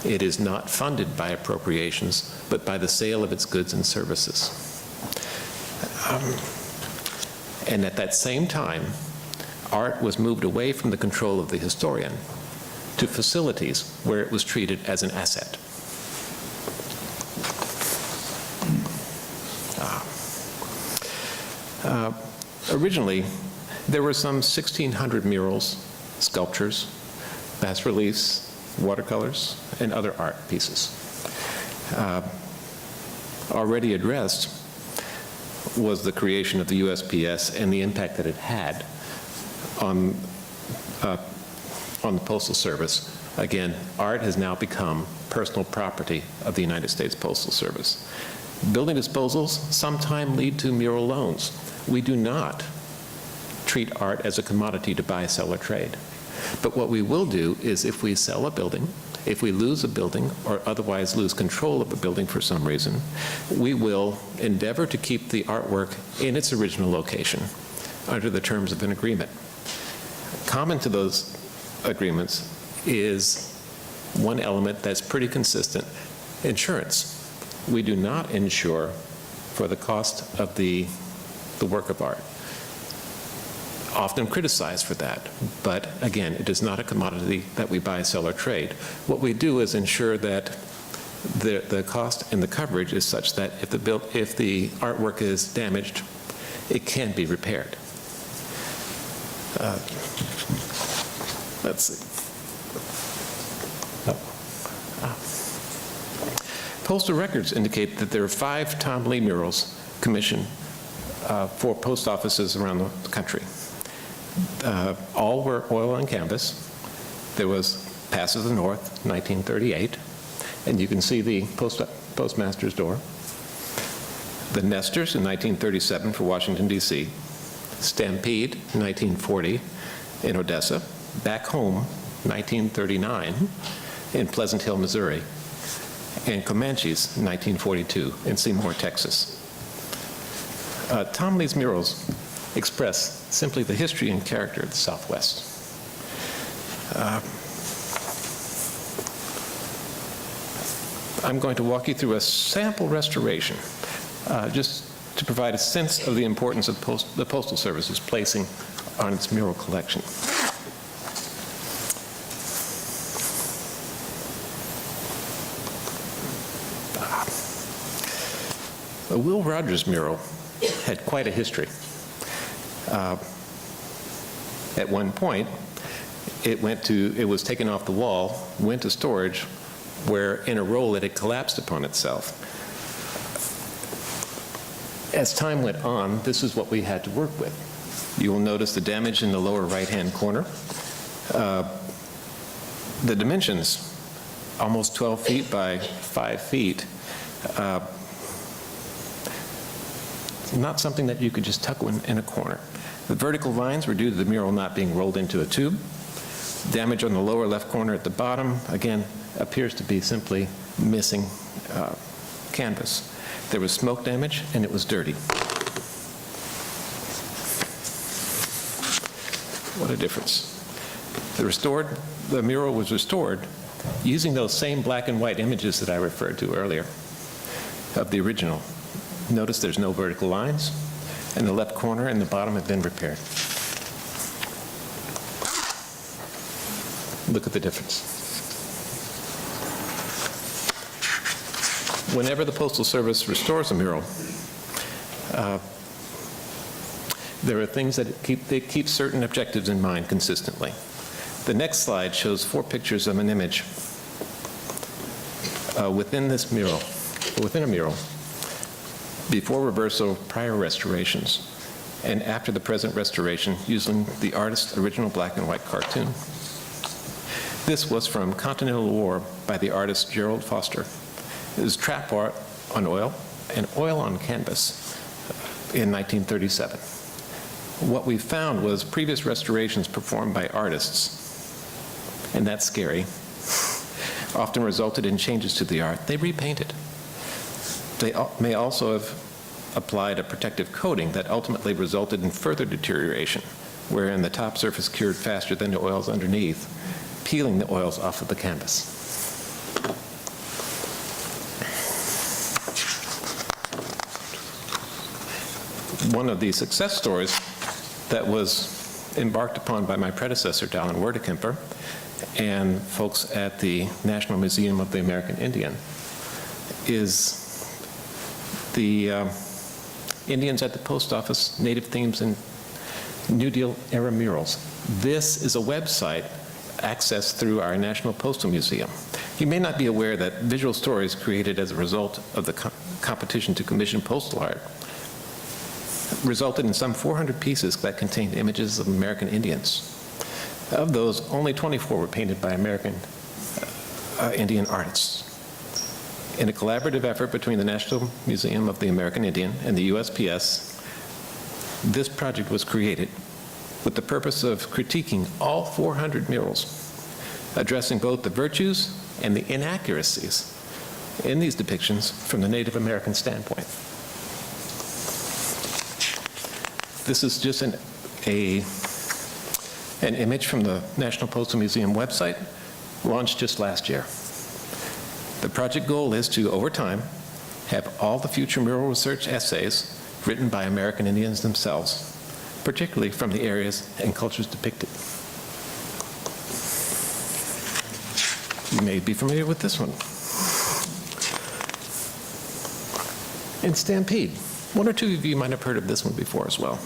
It is not funded by appropriations, but by the sale of its goods and services. And at that same time, art was moved away from the control of the historian to facilities where it was treated as an asset. Originally, there were some 1,600 murals, sculptures, bas-reliefs, watercolors, and other art pieces. Already addressed was the creation of the USPS and the impact that it had on the Postal Service. Again, art has now become personal property of the United States Postal Service. Building disposals sometimes lead to mural loans. We do not treat art as a commodity to buy, sell, or trade. But what we will do is if we sell a building, if we lose a building or otherwise lose control of a building for some reason, we will endeavor to keep the artwork in its original location under the terms of an agreement. Common to those agreements is one element that's pretty consistent: insurance. We do not insure for the cost of the work of art. Often criticized for that, but again, it is not a commodity that we buy, sell, or trade. What we do is ensure that the cost and the coverage is such that if the artwork is damaged, it can be repaired. Let's see. Postal records indicate that there are 5 Tom Lea murals commissioned for post offices around the country. All were oil on canvas. There was Pass of the North, 1938, and you can see the postmaster's door. The Nesters in 1937 for Washington, D.C. Stampede, 1940 in Odessa. Back Home, 1939 in Pleasant Hill, Missouri. And Comanches, 1942 in Seymour, Texas. Tom Lea's murals express simply the history and character of the Southwest. I'm going to walk you through a sample restoration, just to provide a sense of the importance of the Postal Service's placing on its mural collection. The Will Rogers mural had quite a history. At one point, it was taken off the wall, went to storage, where in a roll it had collapsed upon itself. As time went on, this is what we had to work with. You will notice the damage in the lower right-hand corner. The dimensions, almost 12 feet by 5 feet, not something that you could just tuck in a corner. The vertical lines were due to the mural not being rolled into a tube. Damage on the lower left corner at the bottom, again, appears to be simply missing canvas. There was smoke damage, and it was dirty. What a difference. The mural was restored using those same black and white images that I referred to earlier of the original. Notice there's no vertical lines, and the left corner and the bottom have been repaired. Look at the difference. Whenever the Postal Service restores a mural, there are things that keep certain objectives in mind consistently. The next slide shows 4 pictures of an image within a mural, before reversal, prior restorations, and after the present restoration using the artist's original black and white cartoon. This was from Continental War by the artist Gerald Foster. It was trap art on oil and oil on canvas. in 1937. What we found was previous restorations performed by artists, and that's scary, often resulted in changes to the art. They repainted. They may also have applied a protective coating that ultimately resulted in further deterioration, wherein the top surface cured faster than the oils underneath, peeling the oils off of the canvas. One of the success stories that was embarked upon by my predecessor, Dallin Werdekemper, and folks at the National Museum of the American Indian, is the Indians at the Post Office, Native Themes, and New Deal era murals. This is a website accessed through our National Postal Museum. You may not be aware that visual stories created as a result of the competition to commission postal art resulted in some 400 pieces that contained images of American Indians. Of those, only 24 were painted by American Indian artists. In a collaborative effort between the National Museum of the American Indian and the USPS, this project was created with the purpose of critiquing all 400 murals, addressing both the virtues and the inaccuracies in these depictions from the Native American standpoint. This is just an image from the National Postal Museum website, launched just last year. The project goal is to, over time, have all the future mural research essays written by American Indians themselves, particularly from the areas and cultures depicted. You may be familiar with this one. In Stampede. One or two of you might have heard of this one before as well.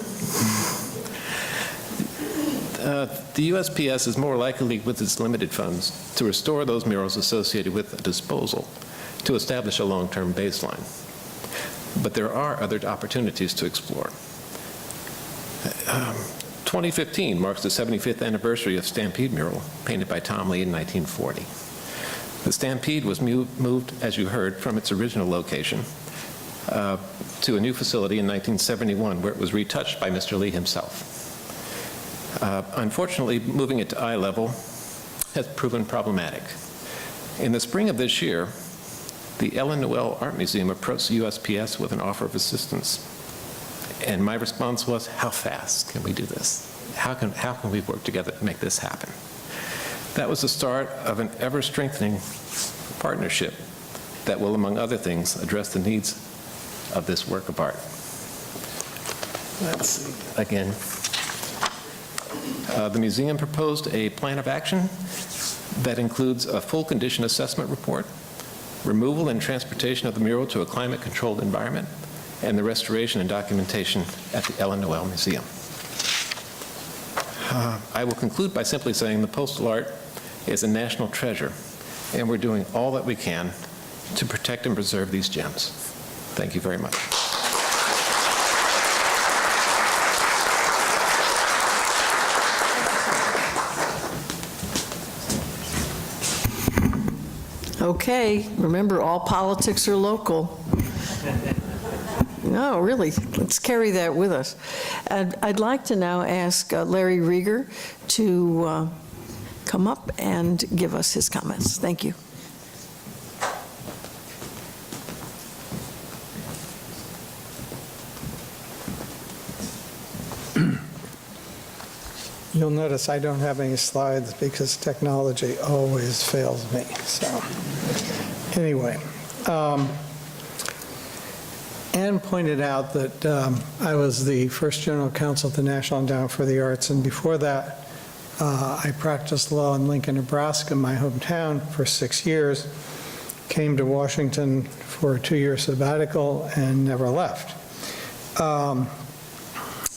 The USPS is more likely, with its limited funds, to restore those murals associated with a disposal to establish a long-term baseline. But there are other opportunities to explore. 2015 marks the 75th anniversary of Stampede mural, painted by Tom Lea in 1940. The Stampede was moved, as you heard, from its original location to a new facility in 1971, where it was retouched by Mr. Lea himself. Unfortunately, moving it to eye level has proven problematic. In the spring of this year, the Ellen Noel Art Museum approached the USPS with an offer of assistance. And my response was, how fast can we do this? How can we work together to make this happen? That was the start of an ever-strengthening partnership that will, among other things, address the needs of this work of art. Let's see, again. The museum proposed a plan of action that includes a full condition assessment report, removal and transportation of the mural to a climate-controlled environment, and the restoration and documentation at the Ellen Noel Museum. I will conclude by simply saying the postal art is a national treasure, and we're doing all that we can to protect and preserve these gems. Thank you very much. Okay, remember, all politics are local. No, really, let's carry that with us. And I'd like to now ask Larry Rieger to come up and give us his comments. Thank you. You'll notice I don't have any slides because technology always fails me. So anyway, Ann pointed out that I was the first general counsel at the National Endowment for the Arts, and before that, I practiced law in Lincoln, Nebraska, my hometown, for 6 years, came to Washington for a 2-year sabbatical and never left.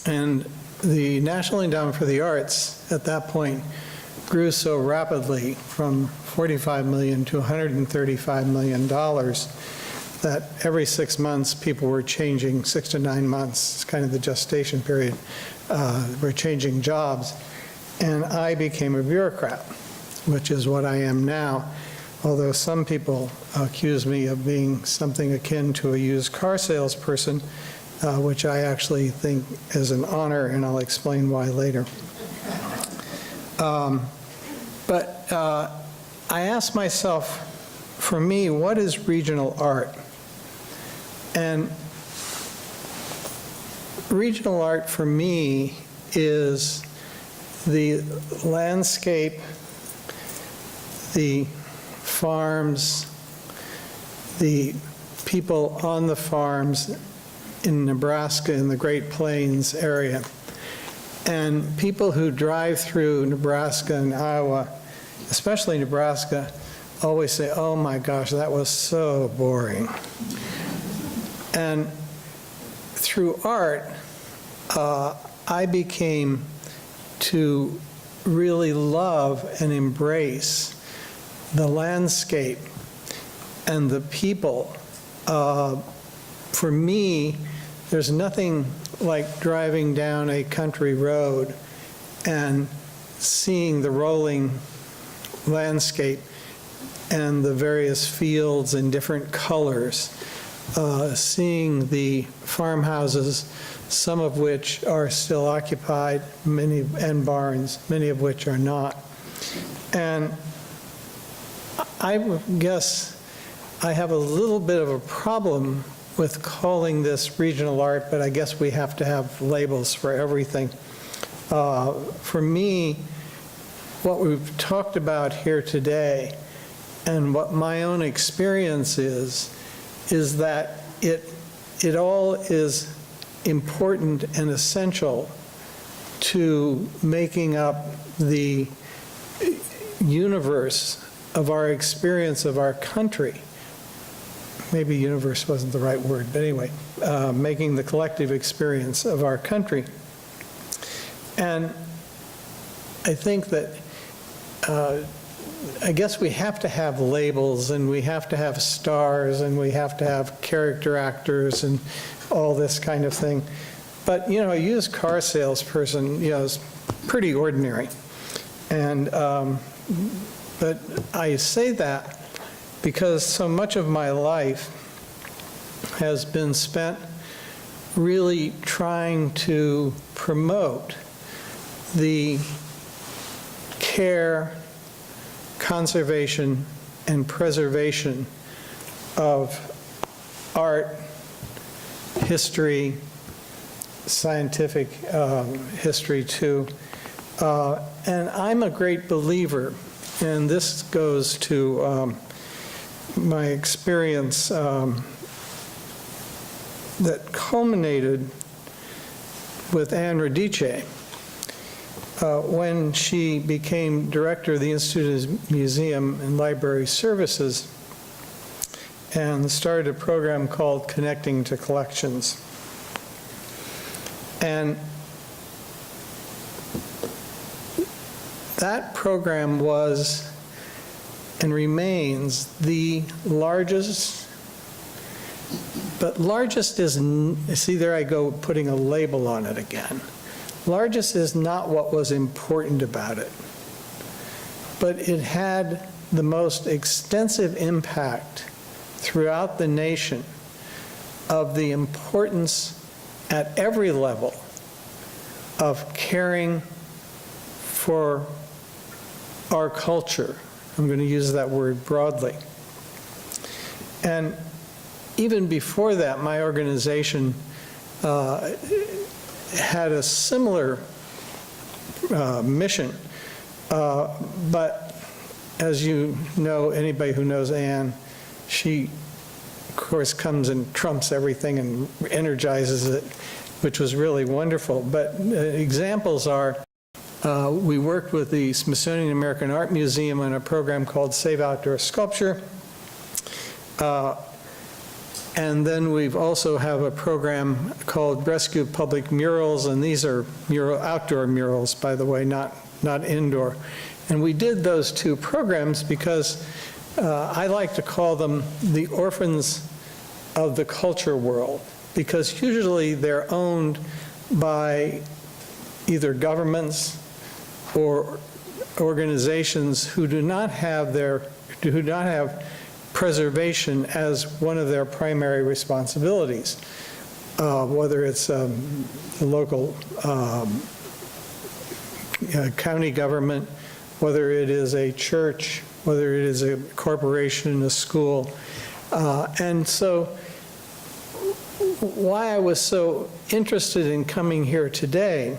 And the National Endowment for the Arts at that point grew so rapidly from $45 million to $135 million that every 6 months people were changing, 6 to 9 months, it's kind of the gestation period, were changing jobs. And I became a bureaucrat, which is what I am now, although some people accuse me of being something akin to a used car salesperson which I actually think is an honor, and I'll explain why later. But I asked myself, for me, what is regional art? And regional art for me is the landscape, the farms, the people on the farms in Nebraska, in the Great Plains area, and people who drive through Nebraska and Iowa, especially Nebraska, always say, oh my gosh, that was so boring. And through art, I became to really love and embrace the landscape and the people. For me, there's nothing like driving down a country road and seeing the rolling landscape and the various fields in different colors, seeing the farmhouses, some of which are still occupied, and barns, many of which are not. And I guess I have a little bit of a problem with calling this regional art, but I guess we have to have labels for everything. For me, what we've talked about here today and what my own experience is that it all is important and essential to making up the universe of our experience of our country. Maybe universe wasn't the right word, but anyway, making the collective experience of our country. And I think that I guess we have to have labels, and we have to have stars, and we have to have character actors and all this kind of thing. But, you know, a used car salesperson, you know, is pretty ordinary. And, but I say that because so much of my life has been spent really trying to promote the care, conservation, and preservation of art, history, scientific history too. And I'm a great believer, and this goes to my experience that culminated with Anne Radice when she became director of the Institute's Museum and Library Services and started a program called Connecting to Collections. And that program was and remains the largest, but largest is, see there I go putting a label on it again. Largest is not what was important about it, but it had the most extensive impact throughout the nation of the importance at every level of caring for our culture. I'm going to use that word broadly. And even before that, my organization had a similar mission. But as you know, anybody who knows Anne, she, of course, comes and trumps everything and energizes it, which was really wonderful. But examples are, we worked with the Smithsonian American Art Museum on a program called Save Outdoor Sculpture. And then we've also have a program called Rescue Public Murals, and these are outdoor murals, by the way, not indoor. And we did those two programs because I like to call them the orphans of the culture world, because usually they're owned by either governments or organizations who do not have preservation as one of their primary responsibilities. whether it's the local county government, whether it is a church, whether it is a corporation, a school. And so why I was so interested in coming here today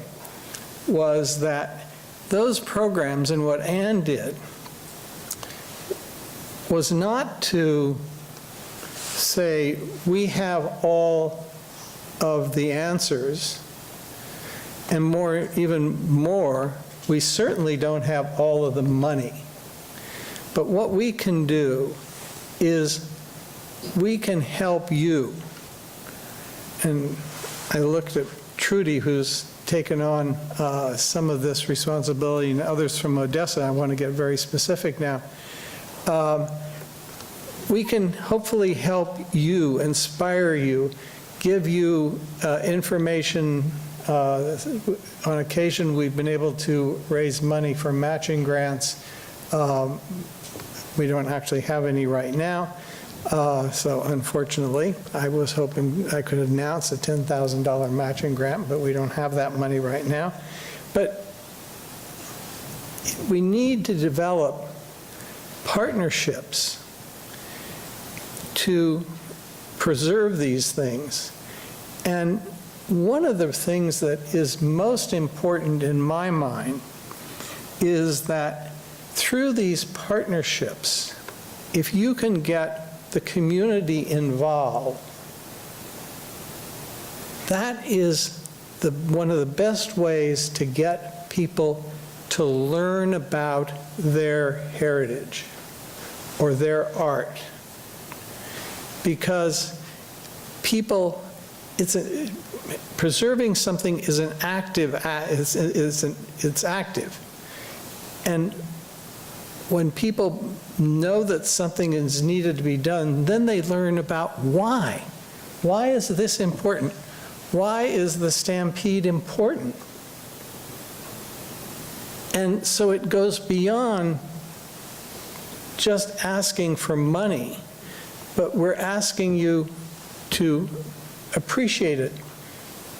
was that those programs and what Ann did was not to say we have all of the answers, and even more, we certainly don't have all of the money. But what we can do is we can help you. And I looked at Trudy, who's taken on some of this responsibility, and others from Odessa. I want to get very specific now. We can hopefully help you, inspire you, give you information. On occasion, we've been able to raise money for matching grants. We don't actually have any right now. So unfortunately, I was hoping I could announce a $10,000 matching grant, but we don't have that money right now. But we need to develop partnerships to preserve these things. And one of the things that is most important in my mind is that through these partnerships, if you can get the community involved, that is one of the best ways to get people to learn about their heritage or their art. Because people, preserving something is an active, it's active. And when people know that something is needed to be done, then they learn about why. Why is this important? Why is the Stampede important? And so it goes beyond just asking for money, but we're asking you to appreciate it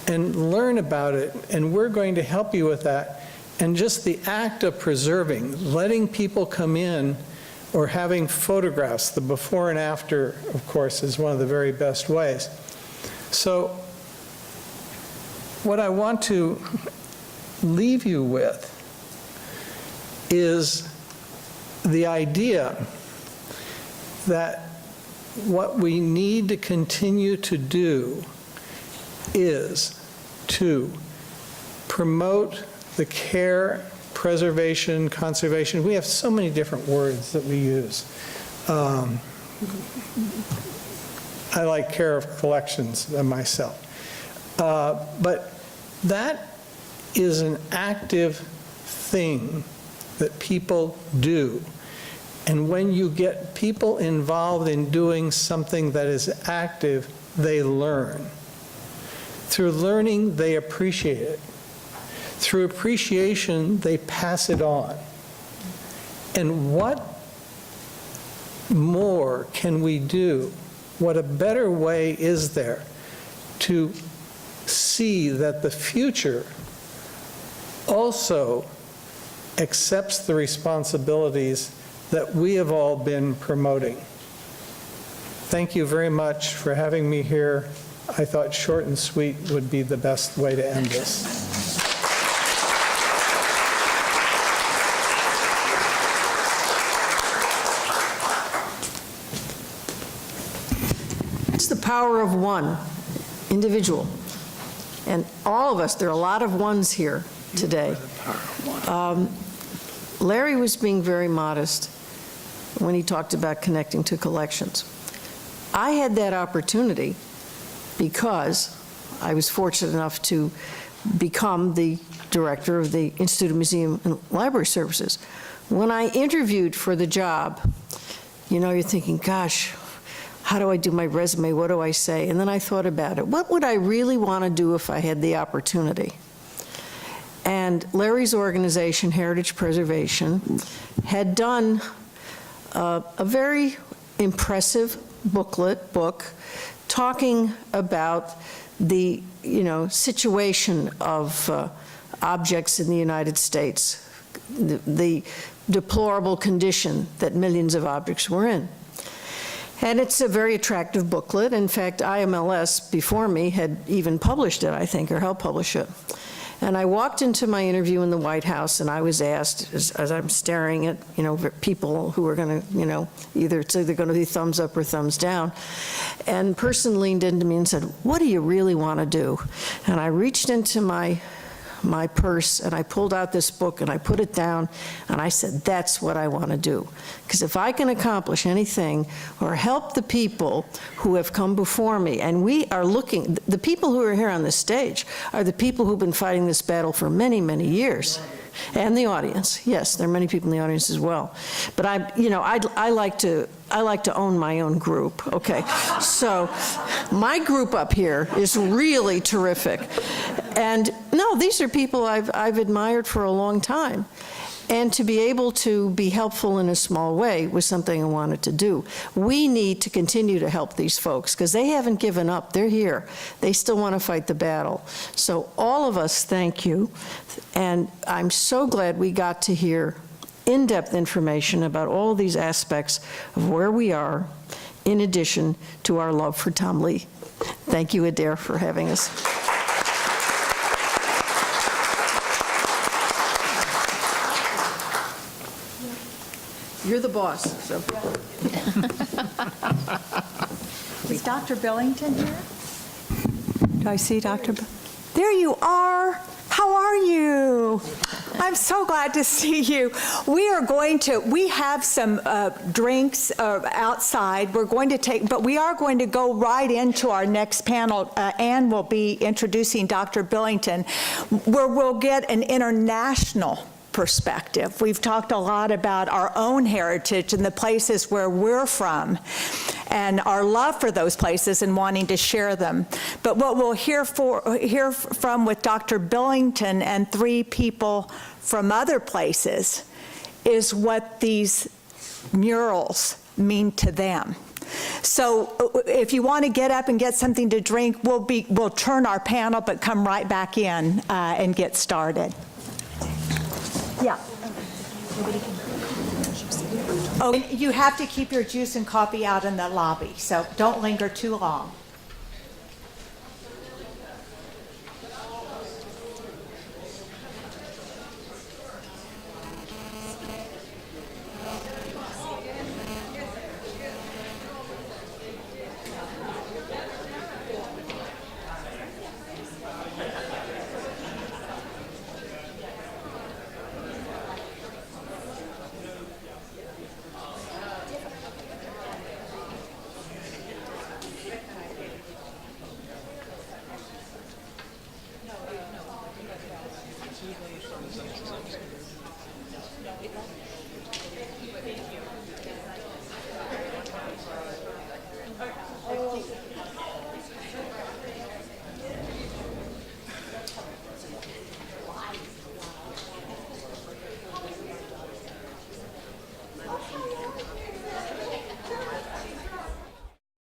and learn about it, and we're going to help you with that. And just the act of preserving, letting people come in, or having photographs, the before and after, of course, is one of the very best ways. So what I want to leave you with is the idea that what we need to continue to do is to promote the care, preservation, conservation. We have so many different words that we use. I like care of collections myself. But that is an active thing that people do. And when you get people involved in doing something that is active, they learn. Through learning, they appreciate it. Through appreciation, they pass it on. And what more can we do? What a better way is there to see that the future also accepts the responsibilities that we have all been promoting? Thank you very much for having me here. I thought short and sweet would be the best way to end this. It's the power of one individual. And all of us, there are a lot of ones here today. Larry was being very modest when he talked about connecting to collections. I had that opportunity because I was fortunate enough to become the director of the Institute of Museum and Library Services. When I interviewed for the job, you know, you're thinking, gosh, how do I do my resume? What do I say? And then I thought about it. What would I really want to do if I had the opportunity? And Larry's organization, Heritage Preservation, had done a very impressive book, talking about the, situation of objects in the United States, the deplorable condition that millions of objects were in. And it's a very attractive booklet. In fact, IMLS before me had even published it, I think, or helped publish it. And I walked into my interview in the White House, and I was asked, as I'm staring at, people who are going to, it's either going to be thumbs up or thumbs down. And a person leaned into me and said, "What do you really want to do?" And I reached into my purse, and I pulled out this book, and I put it down, and I said, that's what I want to do. Because if I can accomplish anything or help the people who have come before me, and we are looking, the people who are here on this stage are the people who've been fighting this battle for many, many years. And the audience, yes, there are many people in the audience as well. But I like to own my own group, okay? So my group up here is really terrific. And no, these are people I've admired for a long time. And to be able to be helpful in a small way was something I wanted to do. We need to continue to help these folks because they haven't given up. They're here. They still want to fight the battle. So all of us, thank you. And I'm so glad we got to hear in-depth information about all of these aspects of where we are, in addition to our love for Tom Lea. Thank you, Adair, for having us. You're the boss, so. Is Dr. Billington here? Do I see Dr. There you are. How are you? I'm so glad to see you. We have some drinks outside. But we are going to go right into our next panel. Anne will be introducing Dr. Billington, where we'll get an international perspective. We've talked a lot about our own heritage and the places where we're from and our love for those places and wanting to share them. But what we'll hear from with Dr. Billington and 3 people from other places is what these murals mean to them. So if you want to get up and get something to drink, we'll turn our panel but come right back in and get started. Yeah. Oh, you have to keep your juice and coffee out in the lobby, so don't linger too long. Thank you.